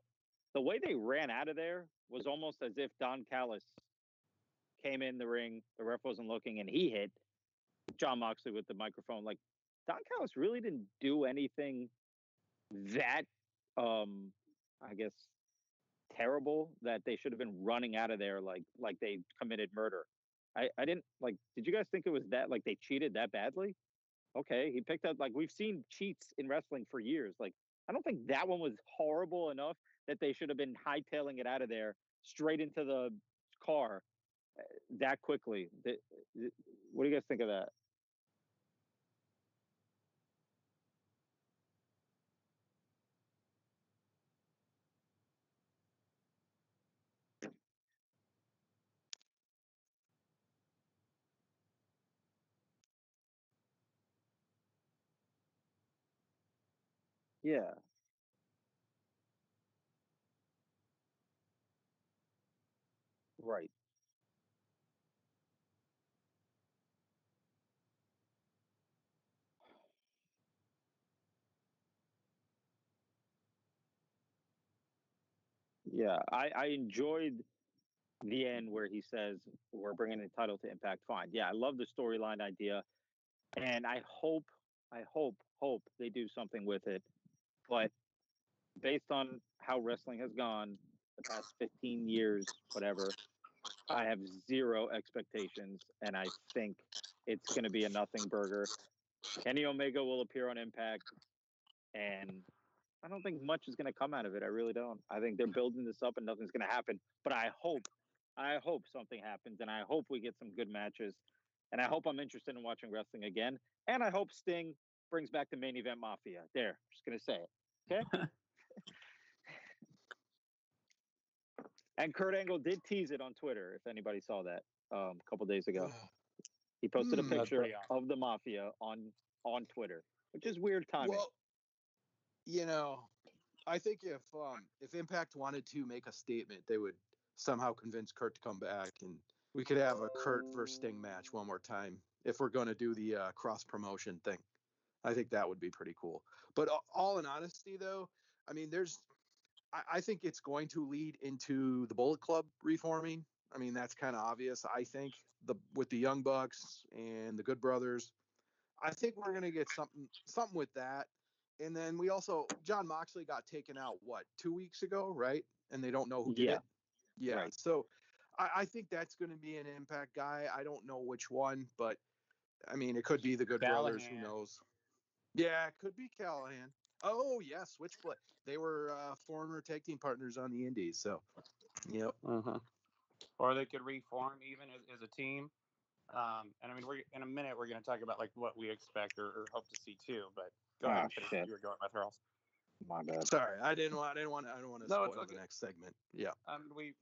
the way they ran out of there was almost as if Don Callis came in the ring, the ref wasn't looking, and he hit John Moxley with the microphone. Like, Don Callis really didn't do anything that, I guess, terrible that they should have been running out of there like they committed murder. I didn't, like, did you guys think it was that, like, they cheated that badly? Okay, he picked up, like, we've seen cheats in wrestling for years. Like, I don't think that one was horrible enough that they should have been hightailing it out of there straight into the car that quickly. What do you guys think of that? Yeah. Right. Yeah, I enjoyed the end where he says we're bringing the title to Impact. Fine. Yeah, I love the storyline idea, and I hope they do something with it. But based on how wrestling has gone the past 15 years, whatever, I have zero expectations, and I think it's going to be a nothing burger. Kenny Omega will appear on Impact, and I don't think much is going to come out of it. I really don't. I think they're building this up, and nothing's going to happen. But I hope something happens, and I hope we get some good matches, and I hope I'm interested in watching wrestling again, and I hope Sting brings back the main event Mafia. There, just going to say it. Okay. And Kurt Angle did tease it on Twitter, if anybody saw that a couple days ago. He posted a picture of the Mafia on Twitter, which is weird timing. Well, you know, I think if Impact wanted to make a statement, they would somehow convince Kurt to come back, and we could have a Kurt versus Sting match one more time if we're going to do the cross promotion thing. I think that would be pretty cool. But all in honesty, though, I mean, I think it's going to lead into the Bullet Club reforming. I mean, that's kind of obvious. I think with the Young Bucks and the Good Brothers, I think we're going to get something with that. And then we also, John Moxley got taken out, 2 weeks ago, right? And they don't know who did it. Yeah. Right. So I think that's going to be an Impact guy. I don't know which one, but I mean, it could be the Good Brothers. Who knows? Yeah, it could be Callahan. Oh, yeah, Switchblade. They were former tag team partners on the Indies, so, yep. Uh-huh. Or they could reform even as a team. And I mean, in a minute, we're going to talk about like what we expect or hope to see too. But go ahead. You were going with Hurls. My bad. Sorry, I don't want to spoil the next segment. Yeah. We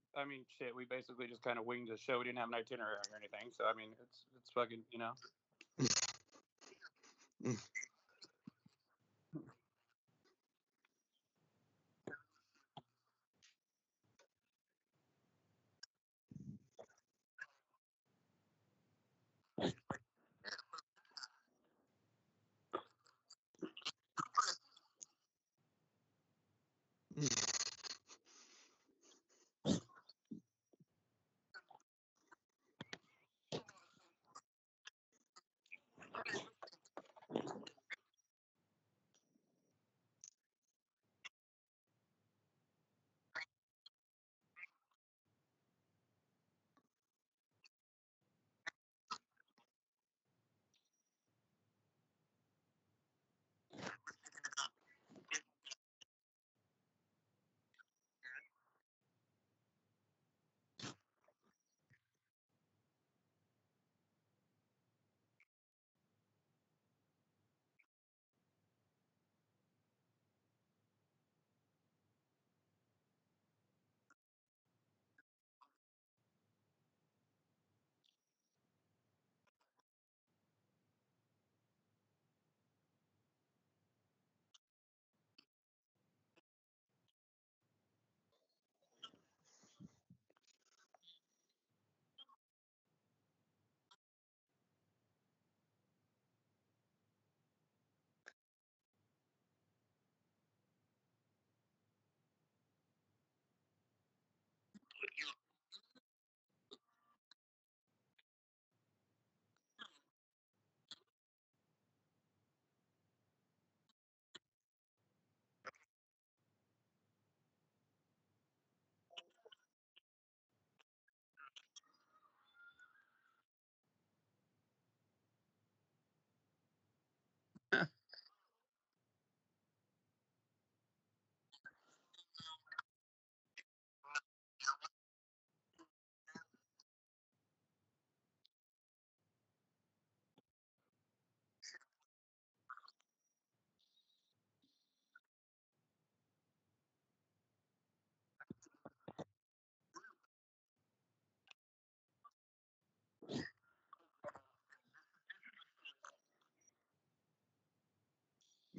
basically just kind of winged the show. We didn't have an itinerary or anything. So I mean, it's fucking, you know.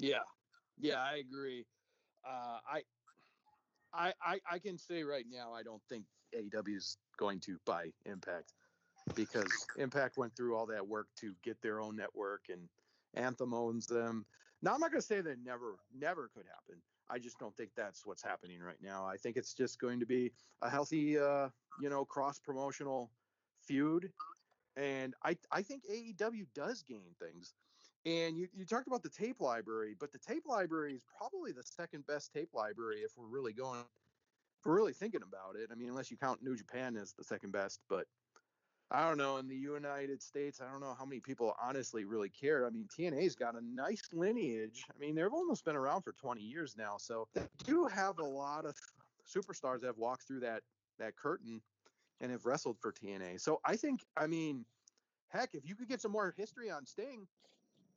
Yeah, I agree. I can say right now I don't think AEW is going to buy Impact because Impact went through all that work to get their own network, and Anthem owns them. Now, I'm not going to say that never could happen. I just don't think that's what's happening right now. I think it's just going to be a healthy, cross-promotional feud. And I think AEW does gain things. And you talked about the tape library, but the tape library is probably the second best tape library if we're really thinking about it. I mean, unless you count New Japan as the second best, but I don't know. In the United States, I don't know how many people honestly really care. I mean, TNA's got a nice lineage. I mean, they've almost been around for 20 years now, so they do have a lot of superstars that have walked through that curtain and have wrestled for TNA. So I mean, heck, if you could get some more history on Sting,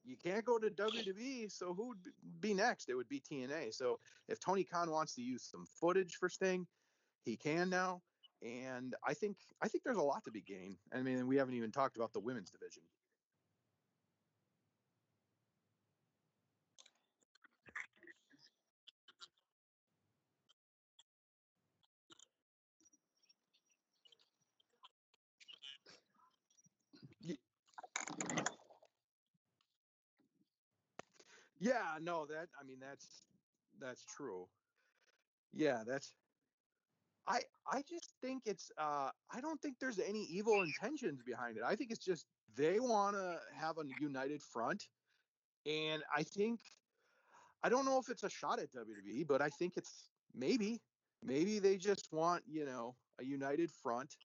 you can't go to WWE. So who would be next? It would be TNA. So if Tony Khan wants to use some footage for Sting, he can now. And I think there's a lot to be gained. I mean, we haven't even talked about the women's division. Yeah, no, that's true. Yeah, I just think it's I don't think there's any evil intentions behind it. I think it's just they want to have a united front, and I don't know if it's a shot at WWE, but I think it's maybe they just want, a united front,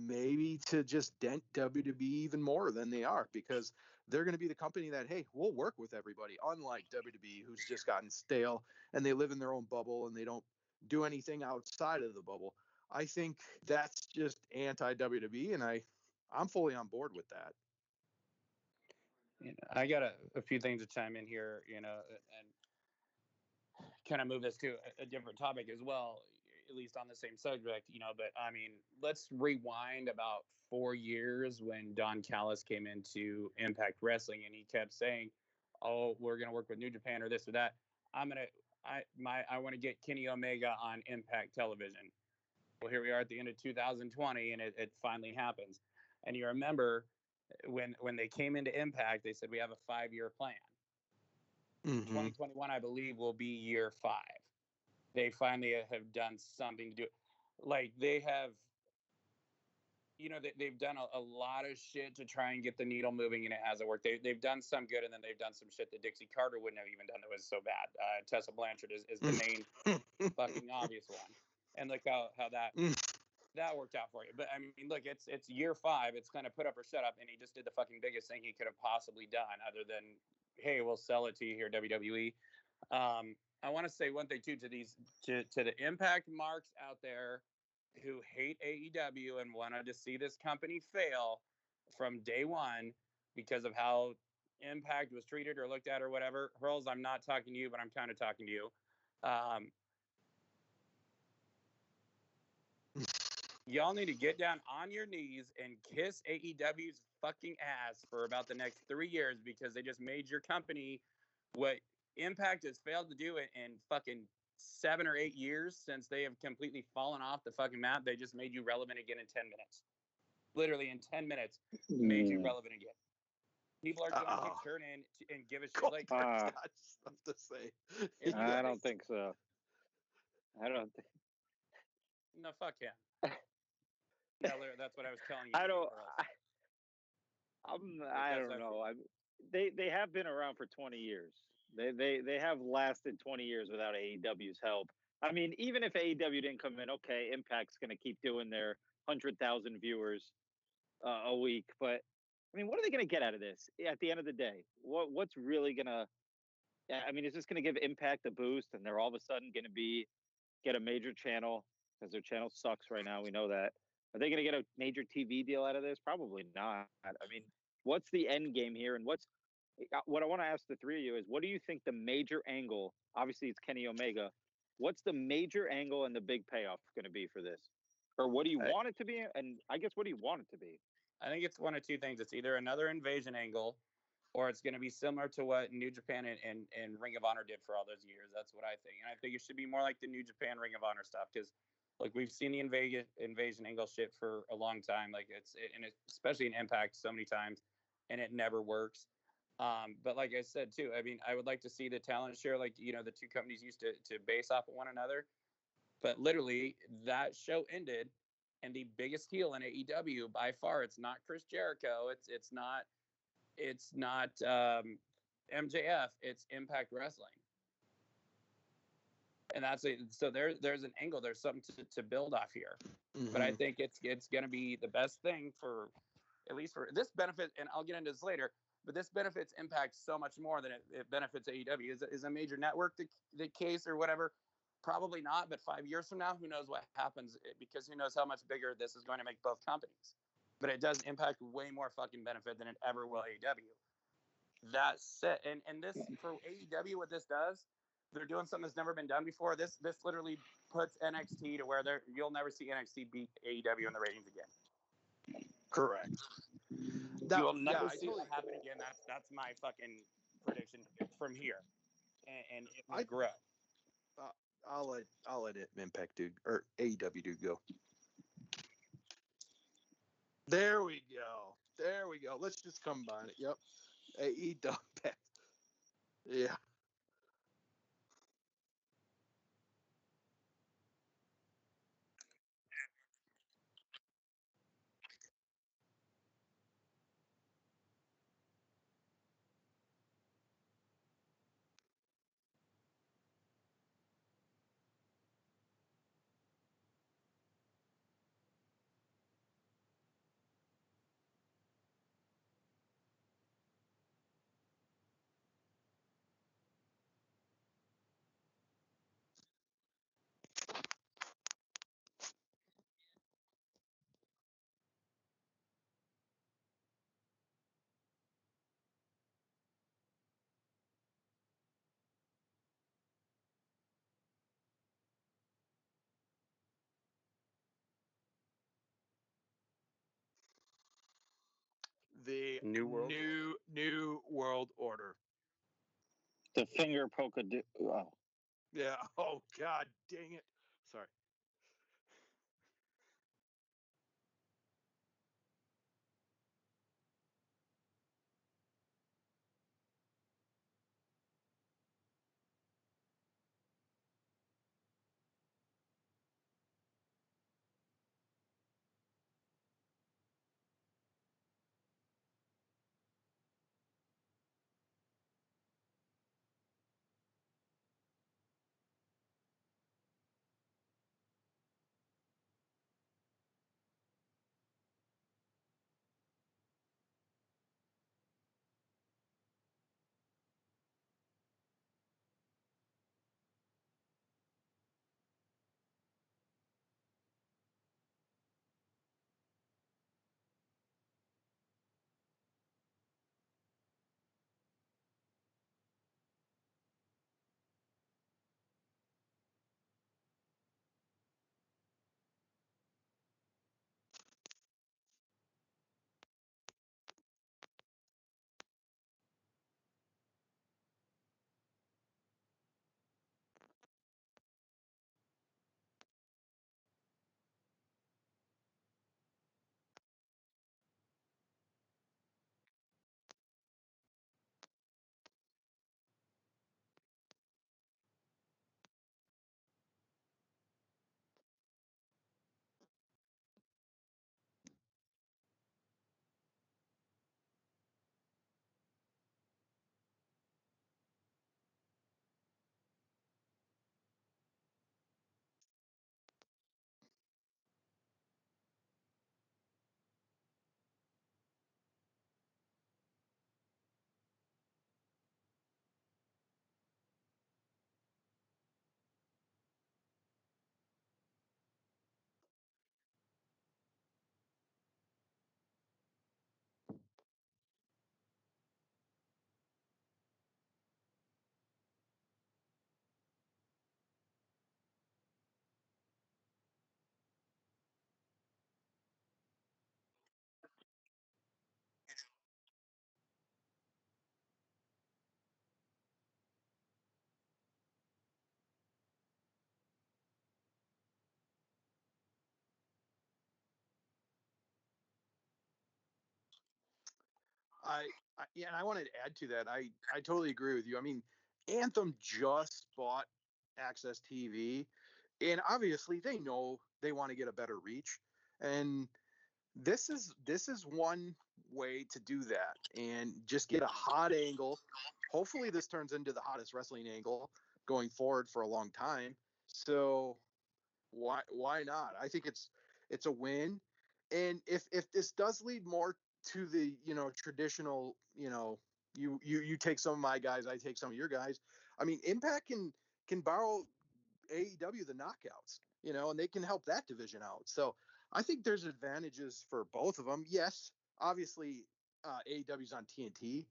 maybe to just dent WWE even more than they are, because they're going to be the company that, hey, we'll work with everybody, unlike WWE, who's just gotten stale and they live in their own bubble and they don't do anything outside of the bubble. I think that's just anti WWE, and I'm fully on board with that. I got a few things to chime in here, and kind of move this to a different topic as well, at least on the same subject, But I mean, let's rewind about 4 years when Don Callis came into Impact Wrestling, and he kept saying, "Oh, we're gonna work with New Japan or this or that. I want to get Kenny Omega on Impact Television." Well, here we are at the end of 2020, and it finally happens. And you remember when they came into Impact, they said we have a 5-year plan. 2021, I believe, will be year 5. They finally have done something to do it. Like they have, they've done a lot of shit to try and get the needle moving, and it hasn't worked. They've done some good, and then they've done some shit that Dixie Carter wouldn't have even done that was so bad. Tessa Blanchard is the main fucking obvious one. And look how that worked out for you. But I mean, look, it's year 5. It's kind of put up or shut up, and he just did the fucking biggest thing he could have possibly done, other than, hey, we'll sell it to you here, WWE. I want to say one thing too to the Impact marks out there who hate AEW and wanted to see this company fail from day one because of how Impact was treated or looked at or whatever. Hurls, I'm not talking to you, but I'm kind of talking to you. Y'all need to get down on your knees and kiss AEW's fucking ass for about the next 3 years, because they just made your company what Impact has failed to do in fucking 7 or 8 years since they have completely fallen off the fucking map. They just made you relevant again in 10 minutes. Literally in 10 minutes, made you relevant again. People are going to keep turning and give a shit. Like, got stuff to say. I don't think so. I don't think. No, fuck him. No, that's what I was telling you. I don't know. They have been around for 20 years. They have lasted 20 years without AEW's help. I mean, even if AEW didn't come in, okay, Impact's going to keep doing their 100,000 viewers a week. But I mean, what are they going to get out of this at the end of the day? What's really going to? I mean, is this going to give Impact a boost, and they're all of a sudden going to get a major channel, because their channel sucks right now? We know that. Are they going to get a major TV deal out of this? Probably not. I mean, what's the end game here? And what I want to ask the three of you is, what do you think the major angle? Obviously, it's Kenny Omega. What's the major angle and the big payoff going to be for this? Or what do you want it to be? And I guess, what do you want it to be? I think it's one of two things. It's either another invasion angle, or it's going to be similar to what New Japan and Ring of Honor did for all those years. That's what I think. And I think it should be more like the New Japan Ring of Honor stuff, because like we've seen the invasion angle shit for a long time. Like and especially in Impact so many times, and it never works. But like I said too, I mean, I would like to see the talent share, like, you know, the two companies used to base off of one another. But literally, that show ended, and the biggest heel in AEW by far, it's not Chris Jericho, it's not MJF, it's Impact Wrestling. And that's it. So there's an angle, there's something to build off here. Mm-hmm. But I think it's going to be the best thing for, at least for this benefit, and I'll get into this later, but this benefits Impact so much more than it benefits AEW. Is a major network the case or whatever? Probably not, but 5 years from now, who knows what happens, because who knows how much bigger this is going to make both companies. But it does Impact way more fucking benefit than it ever will AEW. That's it. And this, for AEW, what this does, they're doing something that's never been done before. This literally puts NXT to where you'll never see NXT beat AEW in the ratings again. Correct. You will never see it happen again. That's my fucking prediction from here, and it will grow. I'll let it Impact Dude or AEW Dude go. There we go. Let's just combine it. Yep. AEW. Yeah. The New World Order. The finger poke a oh. Yeah. Oh God, dang it. Sorry. Yeah, and I wanted to add to that. I totally agree with you. I mean, Anthem just bought Access TV, and obviously they know they want to get a better reach, and this is one way to do that and just get a hot angle. Hopefully this turns into the hottest wrestling angle going forward for a long time. So why not? I think it's a win. And if this does lead more to the, traditional, you take some of my guys, I take some of your guys. I mean, Impact can borrow AEW the knockouts, and they can help that division out. So I think there's advantages for both of them. Yes, obviously AEW's on TNT.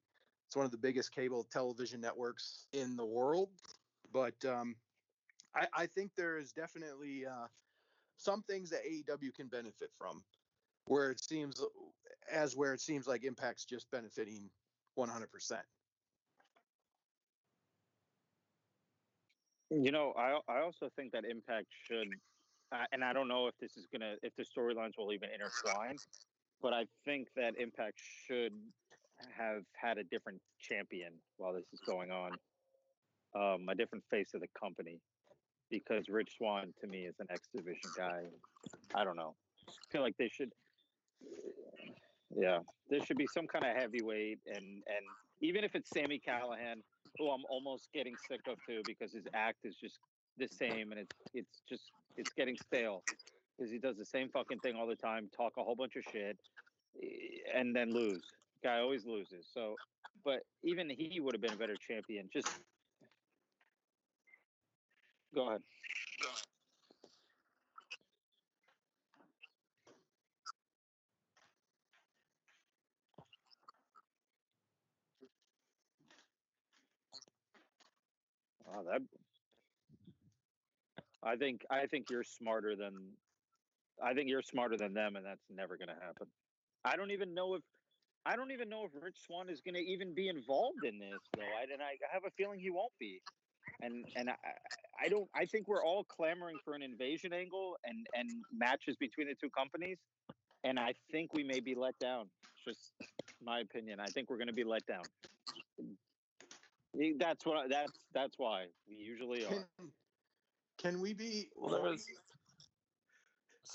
It's one of the biggest cable television networks in the world. But I think there is definitely some things that AEW can benefit from, where it seems like Impact's just benefiting 100%. I also think that Impact should, and I don't know if the storylines will even intertwine, but I think that Impact should have had a different champion while this is going on, a different face of the company, because Rich Swann to me is an X Division guy. I don't know. I feel like they should. Yeah, there should be some kind of heavyweight, and even if it's Sami Callihan, who I'm almost getting sick of too, because his act is just the same, and it's getting stale, because he does the same fucking thing all the time, talk a whole bunch of shit, and then lose. Guy always loses. So, but even he would have been a better champion. Just go ahead. That I think you're smarter than them, and that's never going to happen. I don't even know if Rich Swann is going to even be involved in this, though. I have a feeling he won't be. And I think we're all clamoring for an invasion angle and matches between the two companies, and I think we may be let down. Just my opinion. I think we're going to be let down. That's why we usually are. Can we be? Well,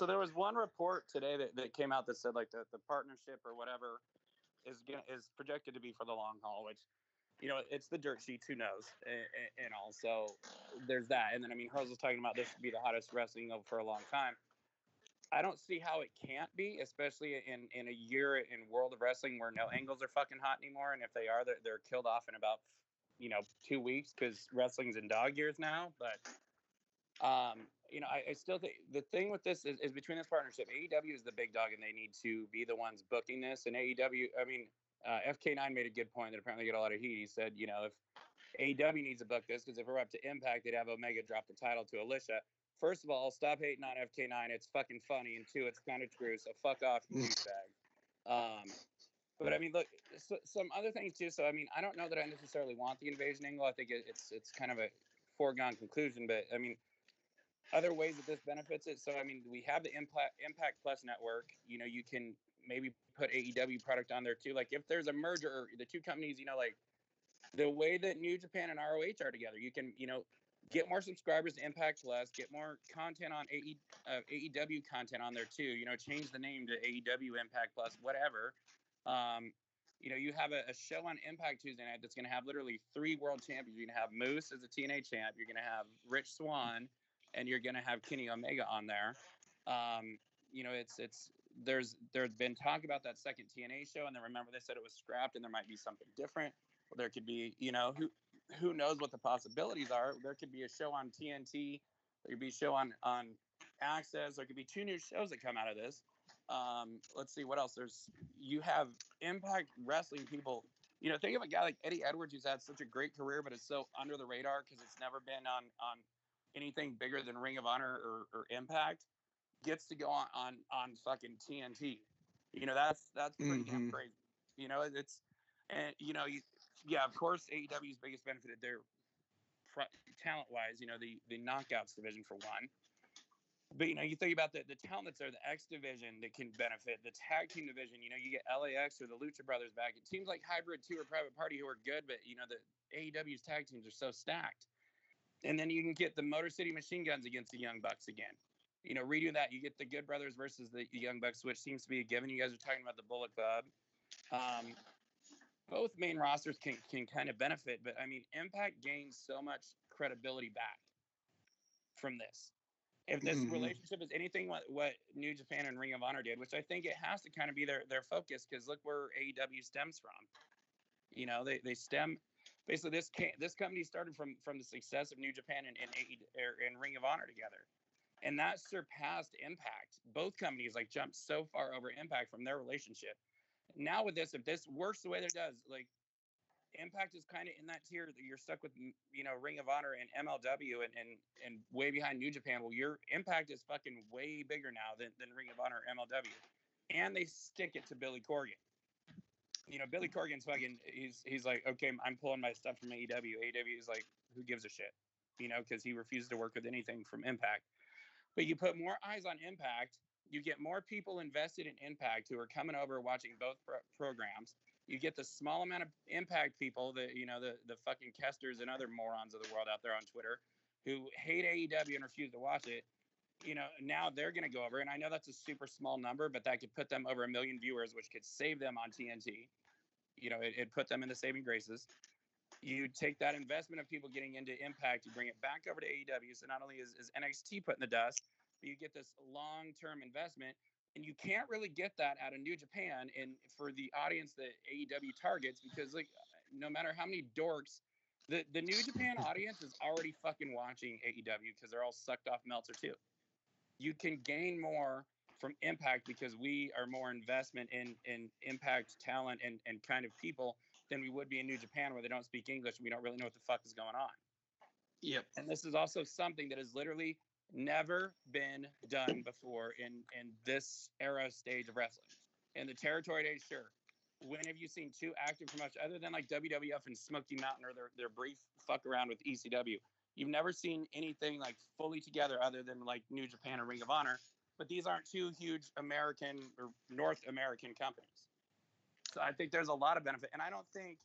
there was one report today that came out that said like the partnership or whatever is projected to be for the long haul, which, it's the dirt sheets, who knows, and also there's that. And then, I mean, Hurls was talking about this would be the hottest wrestling for a long time. I don't see how it can't be, especially in a year in World of Wrestling where no angles are fucking hot anymore. And if they are, they're killed off in about, 2 weeks, because wrestling's in dog years now. But, I still think the thing with this is between this partnership, AEW is the big dog and they need to be the ones booking this. And AEW, I mean, FK9 made a good point that apparently got a lot of heat. He said, if AEW needs to book this, because if we're up to Impact, they'd have Omega drop the title to Alicia. First of all, stop hating on FK9. It's fucking funny. And two, it's kind of true. So fuck off, you douchebag. But I mean, look, some other things too. So I mean, I don't know that I necessarily want the invasion angle. I think it's kind of a foregone conclusion. But I mean, other ways that this benefits it. So I mean, we have the Impact Plus network. You can maybe put AEW product on there too. Like if there's a merger, or the two companies, like the way that New Japan and ROH are together, you can, get more subscribers to Impact Plus, get more content on AEW content on there too. Change the name to AEW Impact Plus, whatever. You have a show on Impact Tuesday night that's going to have literally 3 world champions. You're going to have Moose as a TNA champ. You're going to have Rich Swann, and you're going to have Kenny Omega on there. There's been talk about that second TNA show, and then remember they said it was scrapped, and there might be something different. Well, there could be, who knows what the possibilities are. There could be a show on TNT. There could be a show on Access. There could be 2 new shows that come out of this. Let's see what else. You have Impact Wrestling people. Think of a guy like Eddie Edwards, who's had such a great career, but is so under the radar because it's never been on anything bigger than Ring of Honor or Impact. Gets to go on fucking TNT. That's pretty damn crazy. It's, and of course AEW's biggest benefit, their talent wise, the knockouts division for one. But, you think about the talent that's there, the X division that can benefit, the tag team division. You get LAX or the Lucha Brothers back. It seems like Hybrid 2 or Private Party who are good, but, the AEW's tag teams are so stacked. And then you can get the Motor City Machine Guns against the Young Bucks again. Redo that. You get the Good Brothers versus the Young Bucks, which seems to be a given. You guys are talking about the Bullet Club. Both main rosters can kind of benefit, but, Impact gains so much credibility back from this. If this relationship is anything what New Japan and Ring of Honor did, which I think it has to kind of be their focus, because look where AEW stems from. They stem basically this company started from the success of New Japan and Ring of Honor together, and that surpassed Impact. Both companies jumped so far over Impact from their relationship. Now with this, if this works the way that it does, Impact is kind of in that tier that you're stuck with, Ring of Honor and MLW and way behind New Japan. Well, your Impact is fucking way bigger now than Ring of Honor or MLW. And they stick it to Billy Corgan. Billy Corgan's fucking, he's like, okay, I'm pulling my stuff from AEW. AEW is like, who gives a shit? Because he refuses to work with anything from Impact. But you put more eyes on Impact, you get more people invested in Impact who are coming over watching both programs. You get the small amount of Impact people, the fucking Kesters and other morons of the world out there on Twitter who hate AEW and refuse to watch it. Now they're going to go over. And I know that's a super small number, but that could put them over 1 million viewers, which could save them on TNT. It put them in the saving graces. You take that investment of people getting into Impact, you bring it back over to AEW. So not only is NXT put in the dust, but you get this long-term investment. And you can't really get that out of New Japan and for the audience that AEW targets, because no matter how many dorks, the New Japan audience is already fucking watching AEW because they're all sucked off Meltzer too. You can gain more from Impact because we are more investment in Impact talent and kind of people than we would be in New Japan, where they don't speak English and we don't really know what the fuck is going on. Yep. And this is also something that has literally never been done before in this era stage of wrestling. In the territory days, sure. When have you seen two active promotions other than WWF and Smoky Mountain or their brief fuck around with ECW? You've never seen anything fully together other than New Japan and Ring of Honor. But these aren't two huge American or North American companies. So I think there's a lot of benefit. And I don't think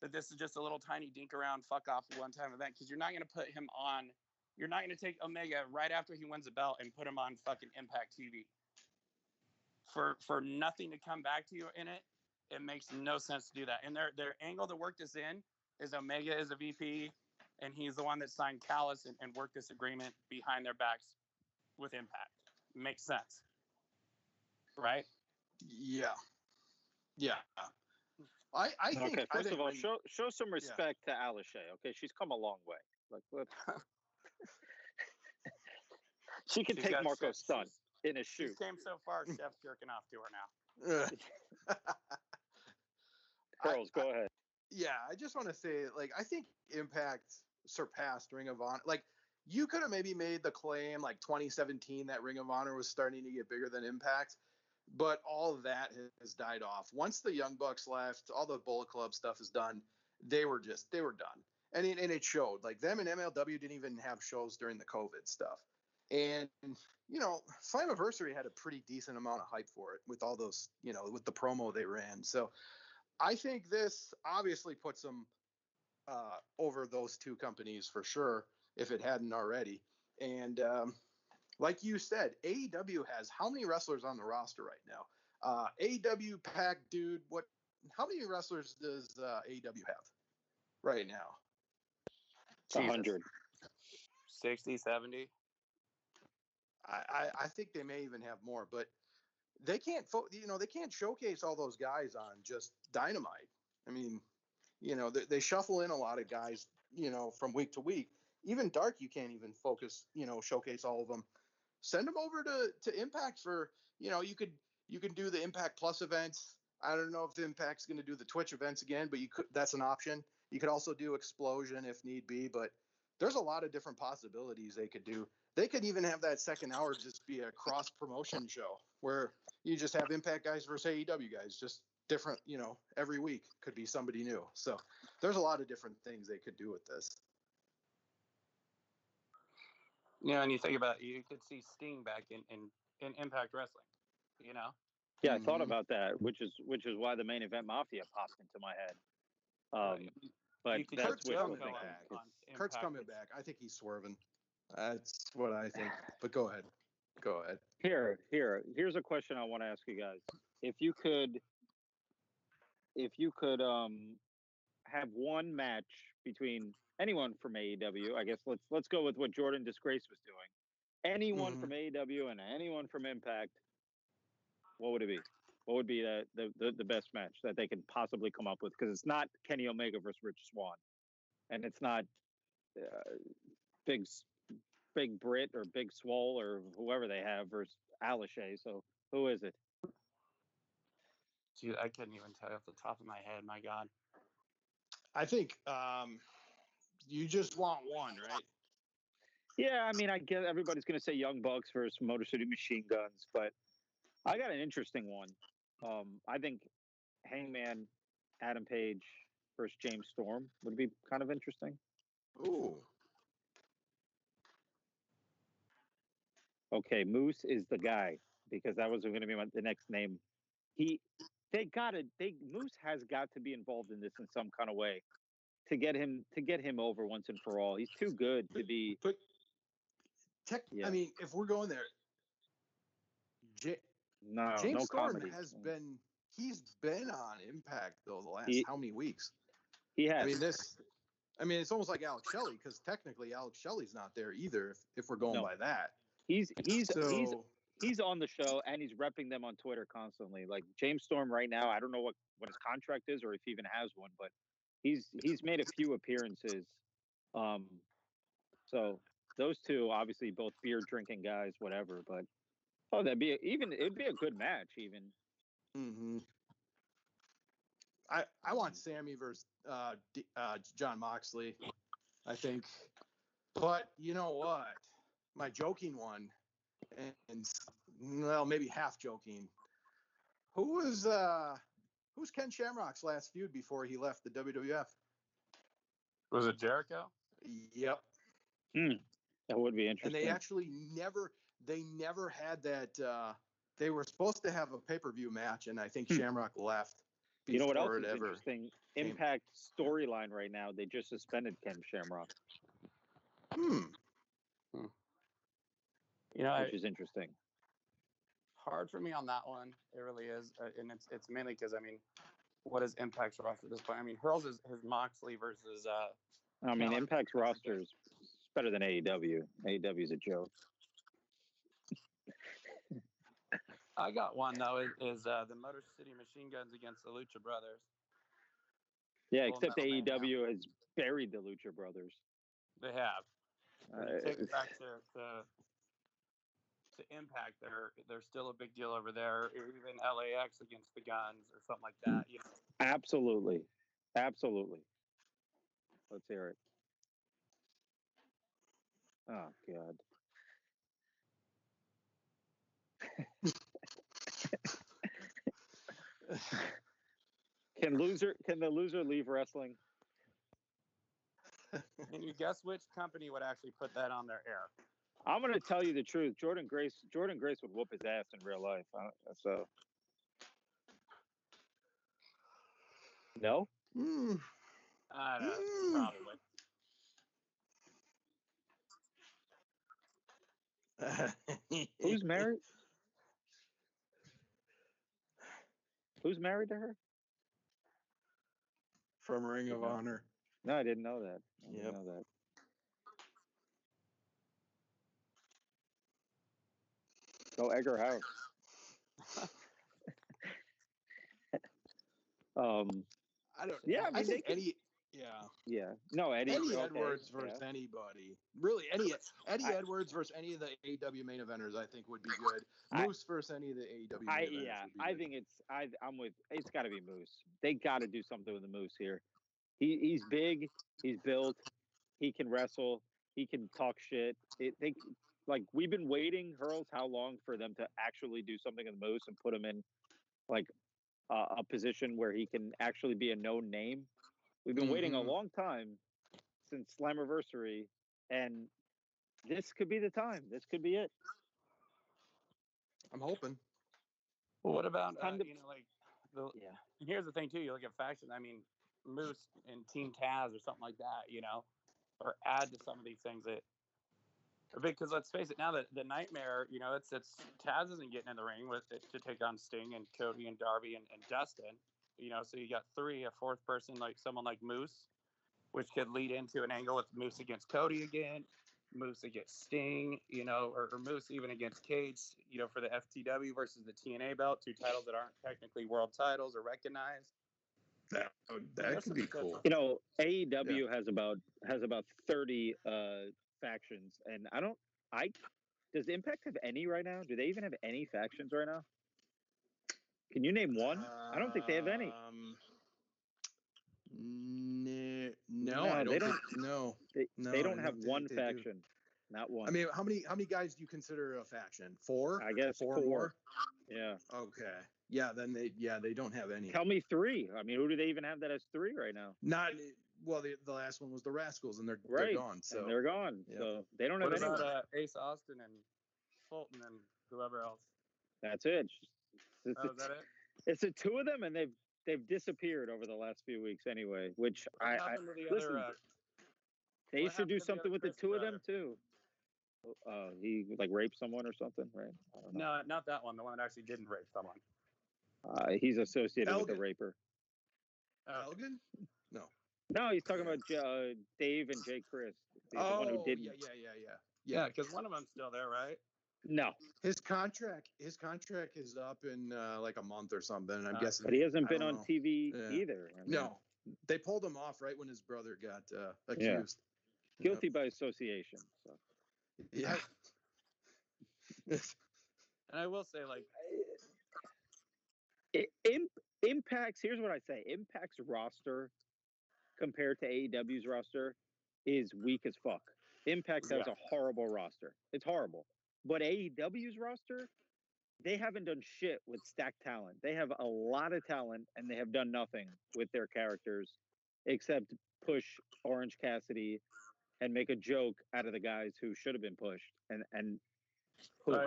that this is just a little tiny dink around, fuck off one-time event, because you're not going to put him on. You're not going to take Omega right after he wins a belt and put him on fucking Impact TV. For nothing to come back to you in it, it makes no sense to do that. And their angle to work this in is Omega is a VP, and he's the one that signed Callis and worked this agreement behind their backs with Impact. Makes sense. Right? Yeah. I think. Okay, first of all, when, show some respect to Alicia. Okay, she's come a long way. She can take Marco's son in a shoe. She came so far, Chef's jerking off to her now. Hurls, go ahead. Yeah, I just want to say, I think Impact surpassed Ring of Honor. You could have maybe made the claim 2017 that Ring of Honor was starting to get bigger than Impact, but all of that has died off. Once the Young Bucks left, all the Bullet Club stuff is done. They were done. And it showed. Them and MLW didn't even have shows during the COVID stuff. And, Slammiversary had a pretty decent amount of hype for it with all those, with the promo they ran. So I think this obviously puts them over those two companies for sure, if it hadn't already. And like you said, AEW has how many wrestlers on the roster right now? AEW Pack Dude, how many wrestlers does AEW have right now? 100. 60, 70. I think they may even have more, but they can't showcase all those guys on just Dynamite. I mean, they shuffle in a lot of guys, from week to week. Even Dark, you can't even showcase all of them. Send them over to Impact for, you can do the Impact Plus events. I don't know if Impact's going to do the Twitch events again, but that's an option. You could also do Explosion if need be, but there's a lot of different possibilities they could do. They could even have that second hour just be a cross promotion show where you just have Impact guys versus AEW guys, just different, every week could be somebody new. So there's a lot of different things they could do with this. You know, and you think about it, you could see Sting back in Impact Wrestling. You know. Yeah, I thought about that, which is why the main event Mafia popped into my head. But that's what I'm thinking. Kurt's coming back. I think he's swerving. That's what I think. But go ahead. Here's a question I want to ask you guys. If you could have one match between anyone from AEW, I guess let's go with what Jordan Disgrace was doing. Anyone from AEW and anyone from Impact, what would it be? What would be the best match that they could possibly come up with? Because it's not Kenny Omega versus Rich Swann, and it's not Big Brit or Big Swole or whoever they have versus Alashay. So who is it? Dude, I couldn't even tell you off the top of my head. My God. I think you just want one, right? Yeah, I mean, I guess everybody's going to say Young Bucks versus Motor City Machine Guns, but I got an interesting one. I think Hangman, Adam Page versus James Storm would be kind of interesting. Ooh. Okay, Moose is the guy because that was going to be the next name. Moose has got to be involved in this in some kind of way to get him over once and for all. He's too good to be. I mean, if we're going there, James Storm comedy. He's been on Impact though the last how many weeks? He has. I mean, it's almost like Alex Shelley because technically Alex Shelley's not there either. If we're going by that, he's on the show and he's repping them on Twitter constantly. Like James Storm right now, I don't know what his contract is or if he even has one, but he's made a few appearances. So those two, obviously, both beer drinking guys, whatever. But it'd be a good match even. Mm-hmm. I want Sammy versus John Moxley, I think. But you know what? My joking one, and well, maybe half joking. Who's Ken Shamrock's last feud before he left the WWF? Was it Jericho? Yep. That would be interesting. And they actually never had that. They were supposed to have a pay-per-view match, and I think Shamrock left. You know what else is interesting? Impact storyline right now. They just suspended Ken Shamrock. You know, which is interesting. Hard for me on that one. It really is, and it's mainly because I mean, what is Impact's roster at this point? I mean, Hurls is Moxley versus. I mean, Impact's roster is better than AEW. AEW is a joke. I got one though. Is the Motor City Machine Guns against the Lucha Brothers? Yeah, except AEW has buried the Lucha Brothers. They have. Take it back to Impact. They're still a big deal over there. Even LAX against the Guns or something like that. You know. Absolutely. Let's hear it. Oh God. Can the loser leave wrestling? Can you guess which company would actually put that on their air? I'm going to tell you the truth. Jordan Grace would whoop his ass in real life. So no. I don't know, probably. Who's married? Who's married to her? From Ring of Honor. No, I didn't know that. I didn't know that. Go Edgar House. I don't. Yeah, I think Eddie. Yeah. No, Eddie Edwards versus anybody. Really, Eddie Edwards versus any of the AEW main eventers, I think would be good. Moose versus any of the AEW main eventers. Yeah, I think it's got to be Moose. They got to do something with the Moose here. He's big. He's built. He can wrestle. He can talk shit. We've been waiting, Hurls, how long for them to actually do something with Moose and put him in a position where he can actually be a known name. We've been waiting a long time since Slammiversary, and this could be the time. This could be it. I'm hoping. Well, what about Time to- yeah? Here's the thing too. You look at faction. I mean, Moose and Team Taz or something like that. Or add to some of these things that. Because let's face it, now that the nightmare, it's Taz isn't getting in the ring with it to take on Sting and Cody and Darby and Dustin. So you got a fourth person like someone like Moose, which could lead into an angle with Moose against Cody again, Moose against Sting, or Moose even against Cage, for the FTW versus the TNA belt, 2 titles that aren't technically world titles or recognized. That could be cool. AEW has about 30 factions, and does Impact have any right now? Do they even have any factions right now? Can you name one? I don't think they have any. No, I don't. No, they don't have one faction. Not one. I mean, how many guys do you consider a faction? 4? I guess 4 more. Yeah. Okay. Yeah. Then they don't have any. Tell me 3. I mean, who do they even have that has 3 right now? Not well. The last one was the Rascals, and they're gone. So and they're gone. Yeah. So they don't have any. What about Ace Austin and Fulton and whoever else? That's it. Is that it? It's the 2 of them, and they've disappeared over the last few weeks anyway. Which listen. They should do something with the 2 of them too. He raped someone or something, right? I don't know. No, not that one. The one that actually didn't rape someone. He's associated with the raper. Elgin? No. No, he's talking about Dave and Jay Chris. The one who didn't. Yeah, because one of them's still there, right? No. His contract is up in like a month or something. I'm guessing. But he hasn't been on TV either. No. They pulled him off right when his brother got accused. Guilty by association. So. Yeah. And I will say, Impact's, here's what I say. Impact's roster compared to AEW's roster is weak as fuck. Impact has a horrible roster. It's horrible. But AEW's roster, they haven't done shit with stacked talent. They have a lot of talent, and they have done nothing with their characters except push Orange Cassidy and make a joke out of the guys who should have been pushed. And I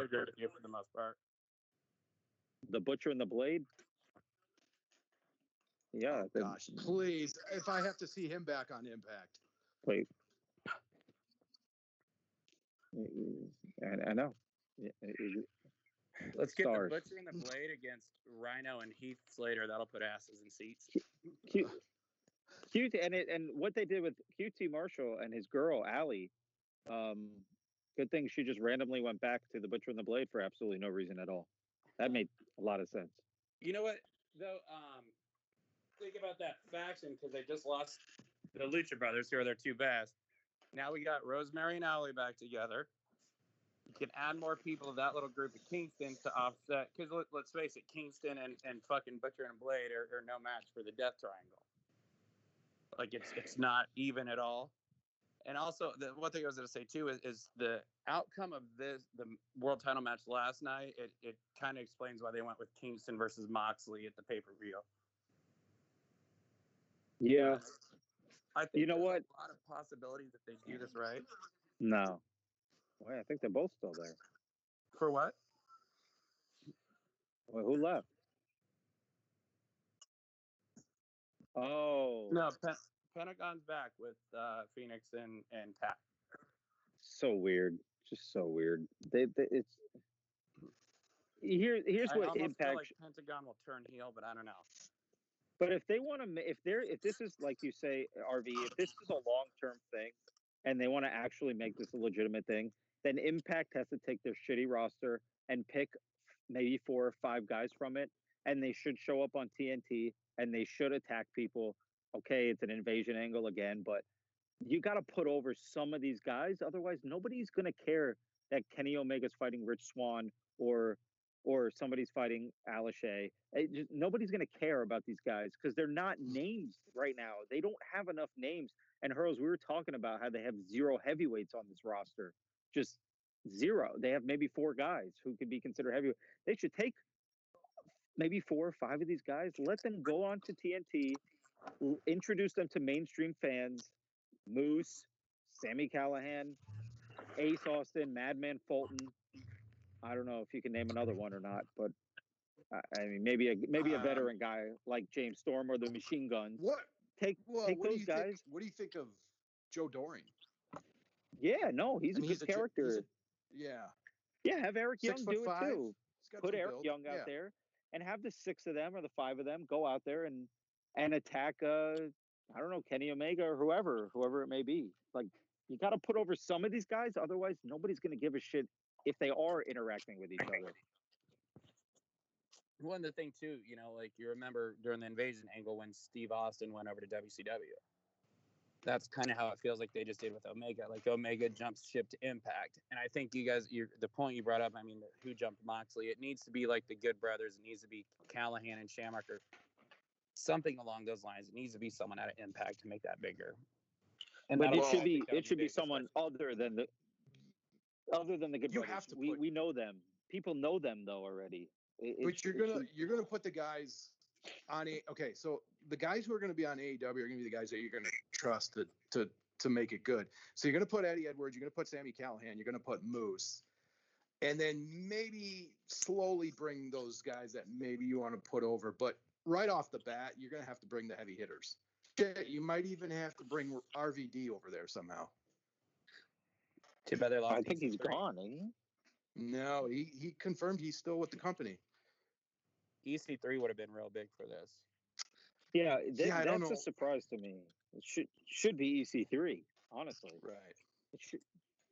agree with you for the most part. The Butcher and the Blade? Yeah. Oh, gosh, please. If I have to see him back on Impact. Please. I know. Let's get the Butcher and the Blade against Rhino and Heath Slater. That'll put asses in seats. QT and what they did with QT Marshall and his girl Allie, good thing she just randomly went back to the Butcher and the Blade for absolutely no reason at all. That made a lot of sense. You know what though? Think about that faction because they just lost the Lucha Brothers, who are their 2 best. Now we got Rosemary and Allie back together. You can add more people to that little group of Kingston to offset. Because let's face it, Kingston and fucking Butcher and Blade are no match for the Death Triangle. It's not even at all. And also, the one thing I was going to say too is the outcome of the world title match last night. It kind of explains why they went with Kingston versus Moxley at the pay-per-view. Yeah, I think there's a lot of possibilities if they do this right. No, well, I think they're both still there. For what? Well, who left? Oh no, Pentagon's back with Phoenix and Pat. So weird, just so weird. It's here's what Impact. Feel like Pentagon will turn heel, but I don't know. But if they want to, if this is like you say, RV, if this is a long-term thing, and they want to actually make this a legitimate thing, then Impact has to take their shitty roster and pick maybe 4 or 5 guys from it, and they should show up on TNT and they should attack people. Okay, it's an invasion angle again, but you got to put over some of these guys. Otherwise, nobody's going to care that Kenny Omega's fighting Rich Swann or somebody's fighting Alashay. Nobody's going to care about these guys because they're not names right now. They don't have enough names. And Hurls, we were talking about how they have 0 heavyweights on this roster. Just 0. They have maybe 4 guys who could be considered heavyweight. They should take maybe 4 or 5 of these guys, let them go on to TNT, introduce them to mainstream fans, Moose, Sami Callihan, Ace Austin, Madman Fulton. I don't know if you can name another one or not, but I mean, maybe a veteran guy like James Storm or the Machine Guns. Take those guys. What do you think of Joe Doring? Yeah, no, he's a good character. Yeah, have Eric Young do it too. Put Eric build. Young out there and have the 6 of them or the 5 of them go out there and attack. I don't know, Kenny Omega or whoever it may be. Like, you got to put over some of these guys, otherwise nobody's going to give a shit if they are interacting with each other. One of the things too, you know, like you remember during the Invasion angle when Steve Austin went over to WCW. That's kind of how it feels like they just did with Omega. Like Omega jumps ship to Impact, and I think you guys, the point you brought up. I mean, who jumped Moxley? It needs to be like the Good Brothers. It needs to be Callahan and Shamrock or something along those lines. It needs to be someone out of Impact to make that bigger. And but it should be someone other than the Good Brothers. We know them. People know them though already. But you're gonna put the guys on okay. So the guys who are going to be on AEW are going to be the guys that you're going to trust to make it good. So you're going to put Eddie Edwards, you're going to put Sami Callihan, you're going to put Moose, and then maybe slowly bring those guys that maybe you want to put over. But right off the bat, you're going to have to bring the heavy hitters. You might even have to bring RVD over there somehow. Too bad they lost. I think he's gone, ain't he? No, he confirmed he's still with the company. EC3 would have been real big for this. Yeah, that's a surprise to me. It should be EC3, honestly. Right.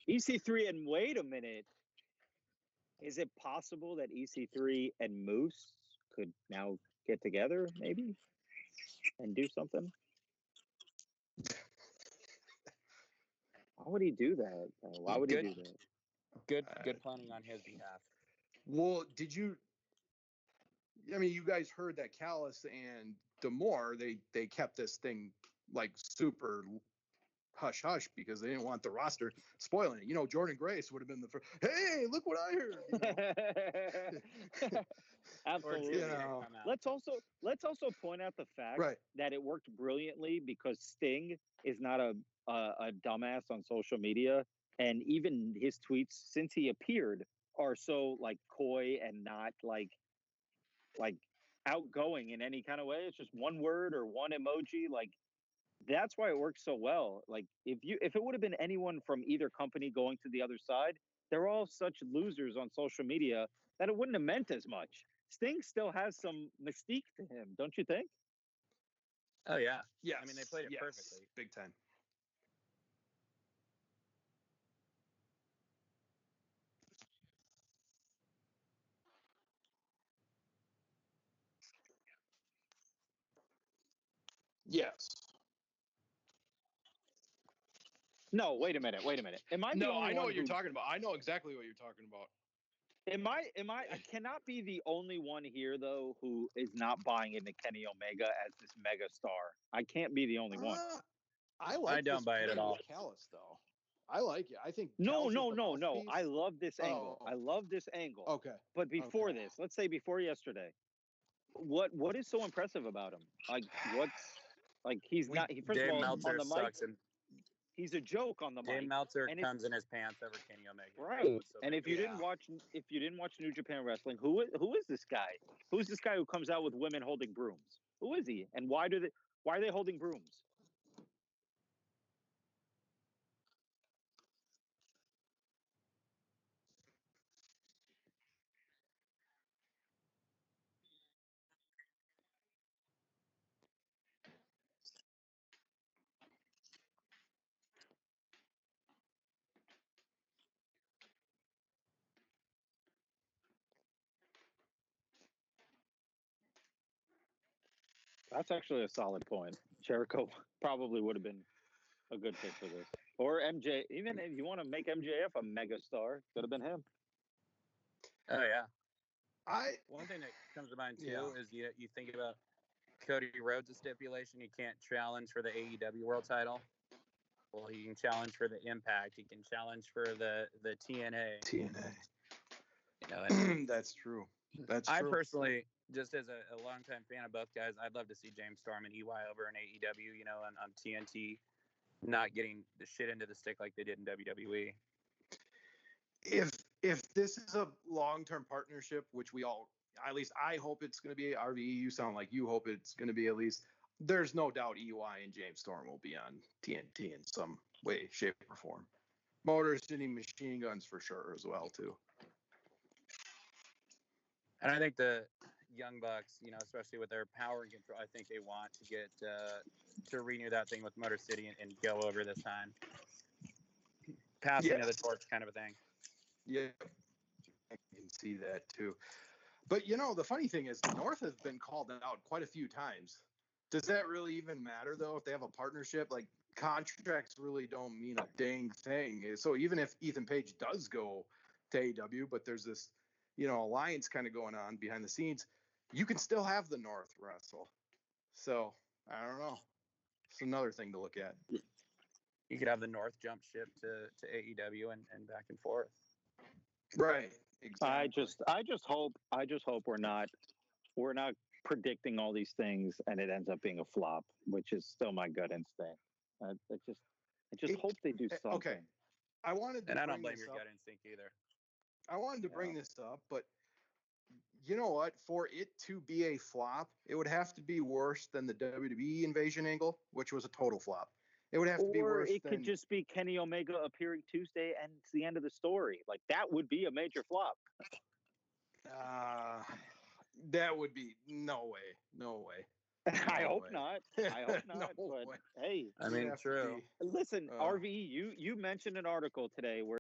EC3, and wait a minute. Is it possible that EC3 and Moose could now get together, maybe, and do something? Why would he do that? Why would he do that? Good planning on his behalf. Well, you guys heard that Callis and D'Amore, they kept this thing like super hush hush because they didn't want the roster spoiling it. You know, Jordan Grace would have been the first. Hey, look what I heard. You know? Absolutely. You know. Let's also point out the fact that it worked brilliantly because Sting is not a dumbass on social media, and even his tweets since he appeared are so like coy and not like outgoing in any kind of way. It's just one word or one emoji. Like, that's why it works so well. Like, if it would have been anyone from either company going to the other side, they're all such losers on social media that it wouldn't have meant as much. Sting still has some mystique to him, don't you think? Oh yeah. Yeah. I mean, they played it perfectly. Big time. Yes. No, wait a minute. Am I the only one? I know what you're talking about. I know exactly what you're talking about. I cannot be the only one here though who is not buying into Kenny Omega as this mega star. I can't be the only one. I don't buy it at all. Callis though. I like it. I think No. I love this angle. I love this angle. Okay. But before this, let's say before yesterday, what is so impressive about him? He's not. First of all, Meltzer on the mic, sucks, and he's a joke on the mic. Dave Meltzer comes in his pants over Kenny Omega. Right. And if you didn't watch New Japan Wrestling, who is this guy? Who's this guy who comes out with women holding brooms? Who is he? And why are they holding brooms? That's actually a solid point. Jericho probably would have been a good fit for this. Or MJ, even if you want to make MJF a mega star, could have been him. Oh yeah. One thing that comes to mind too is you think about Cody Rhodes' stipulation. You can't challenge for the AEW World Title. Well, he can challenge for the Impact. He can challenge for the TNA. TNA. You know, that's true. I personally, just as a longtime fan of both guys, I'd love to see James Storm and EY over in AEW, you know, on TNT, not getting the shit into the stick like they did in WWE. if this is a long-term partnership, which we all, at least I hope it's going to be, RVE, you sound like you hope it's going to be at least, there's no doubt EY and James Storm will be on TNT in some way, shape, or form. Motor City Machine Guns for sure as well, too. And I think the Young Bucks, especially with their power and control, I think they want to get to renew that thing with Motor City and go over this time. Passing of the torch kind of a thing. Yeah, I can see that too. But the funny thing is, the North has been called out quite a few times. Does that really even matter though? If they have a partnership, like contracts really don't mean a dang thing. So even if Ethan Page does go to AEW, but there's this, alliance kind of going on behind the scenes, you can still have the North wrestle. So I don't know. It's another thing to look at. You could have the North jump ship to AEW and back and forth. Right. Exactly. I just hope we're not predicting all these things and it ends up being a flop, which is still my gut instinct. I just hope they do something. Okay. I wanted to, and I don't blame your gut instinct either. I wanted to bring this up, but you know what? For it to be a flop, it would have to be worse than the WWE invasion angle, which was a total flop. It would have to be worse. Or it could just be Kenny Omega appearing Tuesday and it's the end of the story. Like that would be a major flop. That would be no way. I hope not. No but way. hey, I mean, true. Listen, RVE, you mentioned an article today where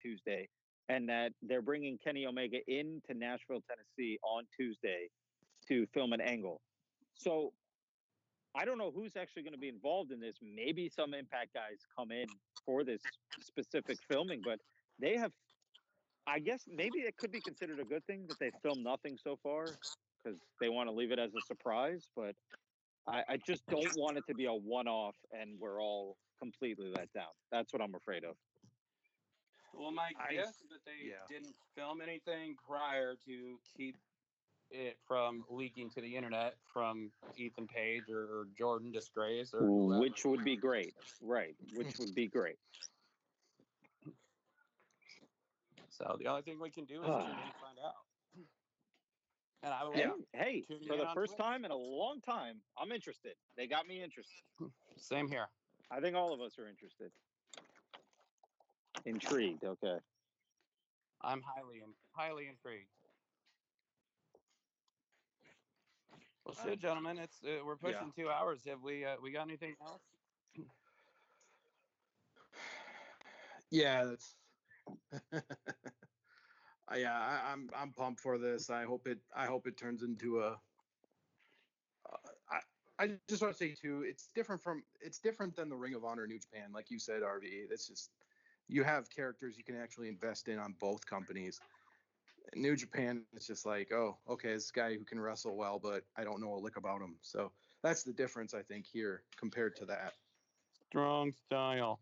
Tuesday, and that they're bringing Kenny Omega into Nashville, Tennessee on Tuesday to film an angle. So I don't know who's actually going to be involved in this. Maybe some Impact guys come in for this specific filming, but they have, I guess maybe it could be considered a good thing that they filmed nothing so far because they want to leave it as a surprise. But I just don't want it to be a one-off and we're all completely let down. That's what I'm afraid of. Well, my guess is that they didn't film anything prior to keep it from leaking to the internet from Ethan Page or Jordan Disgrace or whoever. Which would be great, right? Which would be great. So the only thing we can do is tune in and find out. And I will. Hey, for the first time in a long time, I'm interested. They got me interested. Same here. I think all of us are interested. Intrigued. Okay. I'm highly intrigued. Well, shit, gentlemen, we're pushing 2 hours. Have we got anything else? Yeah, that's I'm pumped for this. I hope it turns into a. I just want to say too, it's different than the Ring of Honor New Japan, like you said, RVE. It's just you have characters you can actually invest in on both companies. New Japan, it's just like, oh, okay, this guy who can wrestle well, but I don't know a lick about him. So that's the difference, I think, here compared to that. Strong style.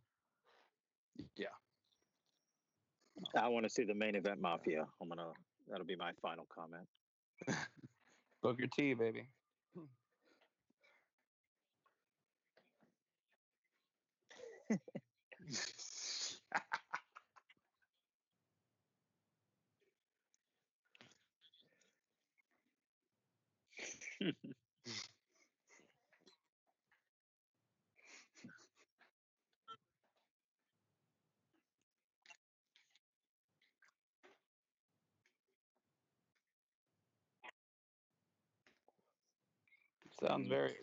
Yeah. I want to see the main event Mafia. That'll be my final comment. Booker T, baby.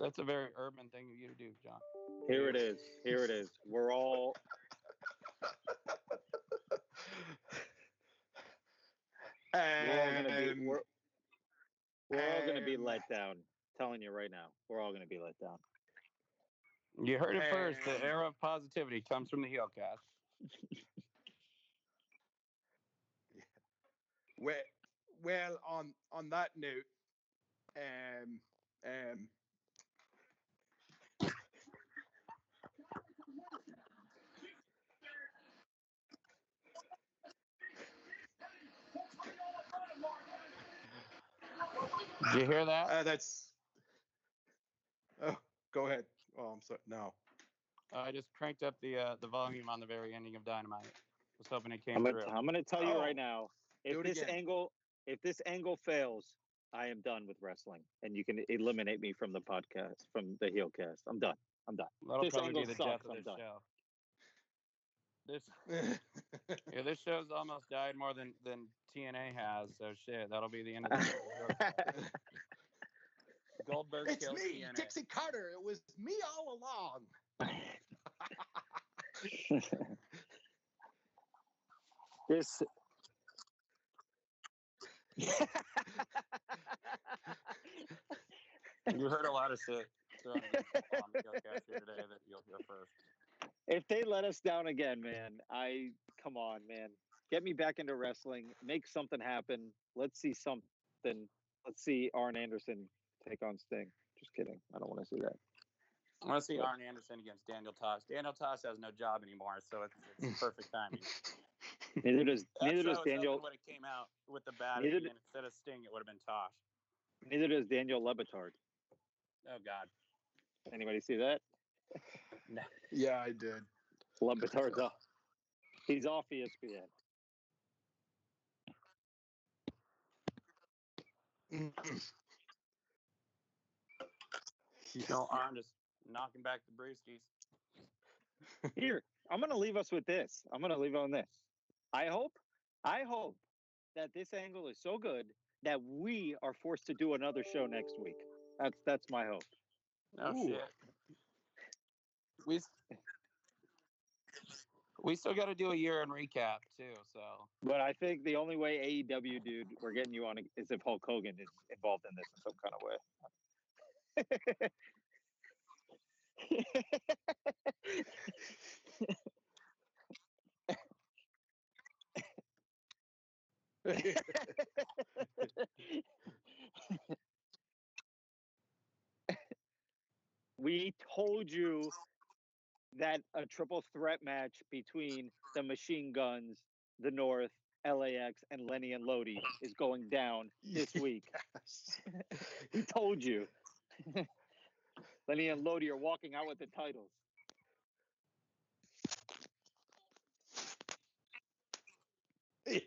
That's a very urban thing of you to do, John. Here it is. We're all gonna be let down. Telling you right now, we're all gonna be let down. You heard it first. The era of positivity comes from the HeelCast. Well, on that note, Did you hear that? That's. Oh, go ahead. Oh, I'm sorry. No. I just cranked up the volume on the very ending of Dynamite. Was hoping it came I'm through. gonna tell you right Oh, now, do it again. if this angle fails, I am done with wrestling, and you can eliminate me from the podcast, from the HeelCast. I'm done. That'll This probably be angle the sucks, death of I'm this done. show. This show's almost died more than TNA has. So shit, that'll be the end of the show. Goldberg It's killed me, TNA. Dixie Carter. It was me all along. This. You heard a lot of shit thrown against the wall on the HeelCast here today that you'll hear first. If they let us down again, man, come on, man. Get me back into wrestling. Make something happen. Let's see something. Let's see Arn Anderson take on Sting. Just kidding. I don't want to see that. I want to see Arn Anderson against Daniel Tosh. Daniel Tosh has no job anymore, so it's perfect timing. Neither does Daniel. When it came out with the bat, and instead of Sting, it would have been Tosh. Neither does Daniel Lebitard. Oh God. Anybody see that? No. Yeah, I did. Lebitard's off. He's off ESPN. Arn just knocking back the brewskis. Here, I'm going to leave us with this. I'm going to leave on this. I hope that this angle is so good that we are forced to do another show next week. That's my hope. Oh shit. We still got to do a year in recap too. So. But I think the only way AEW Dude we're getting you on is if Hulk Hogan is involved in this in some kind of way. We told you that a triple threat match between the Machine Guns, the North, LAX, and Lenny and Lodi is going down this week. We told you. Lenny and Lodi are walking out with the titles. Yeah.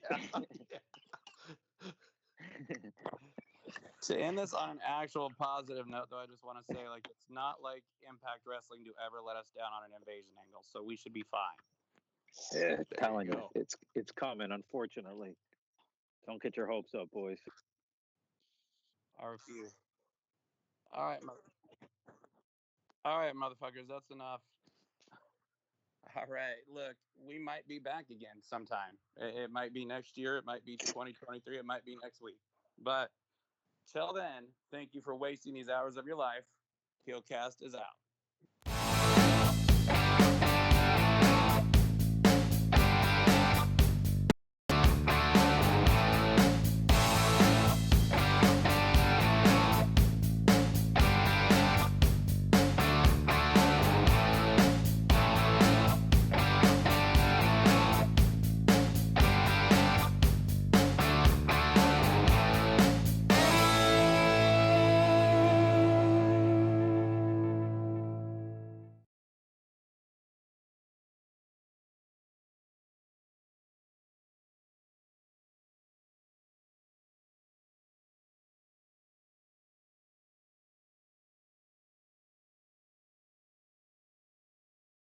To end this on an actual positive note, though, I just want to say, like, it's not like Impact Wrestling to ever let us down on an invasion angle, so we should be fine. Yeah, telling you, it's coming. Unfortunately, don't get your hopes up, boys. I refuse. All right, motherfuckers, that's enough. All right, look, we might be back again sometime. It might be next year. It might be 2023. It might be next week. But till then, thank you for wasting these hours of your life. HeelCast is out.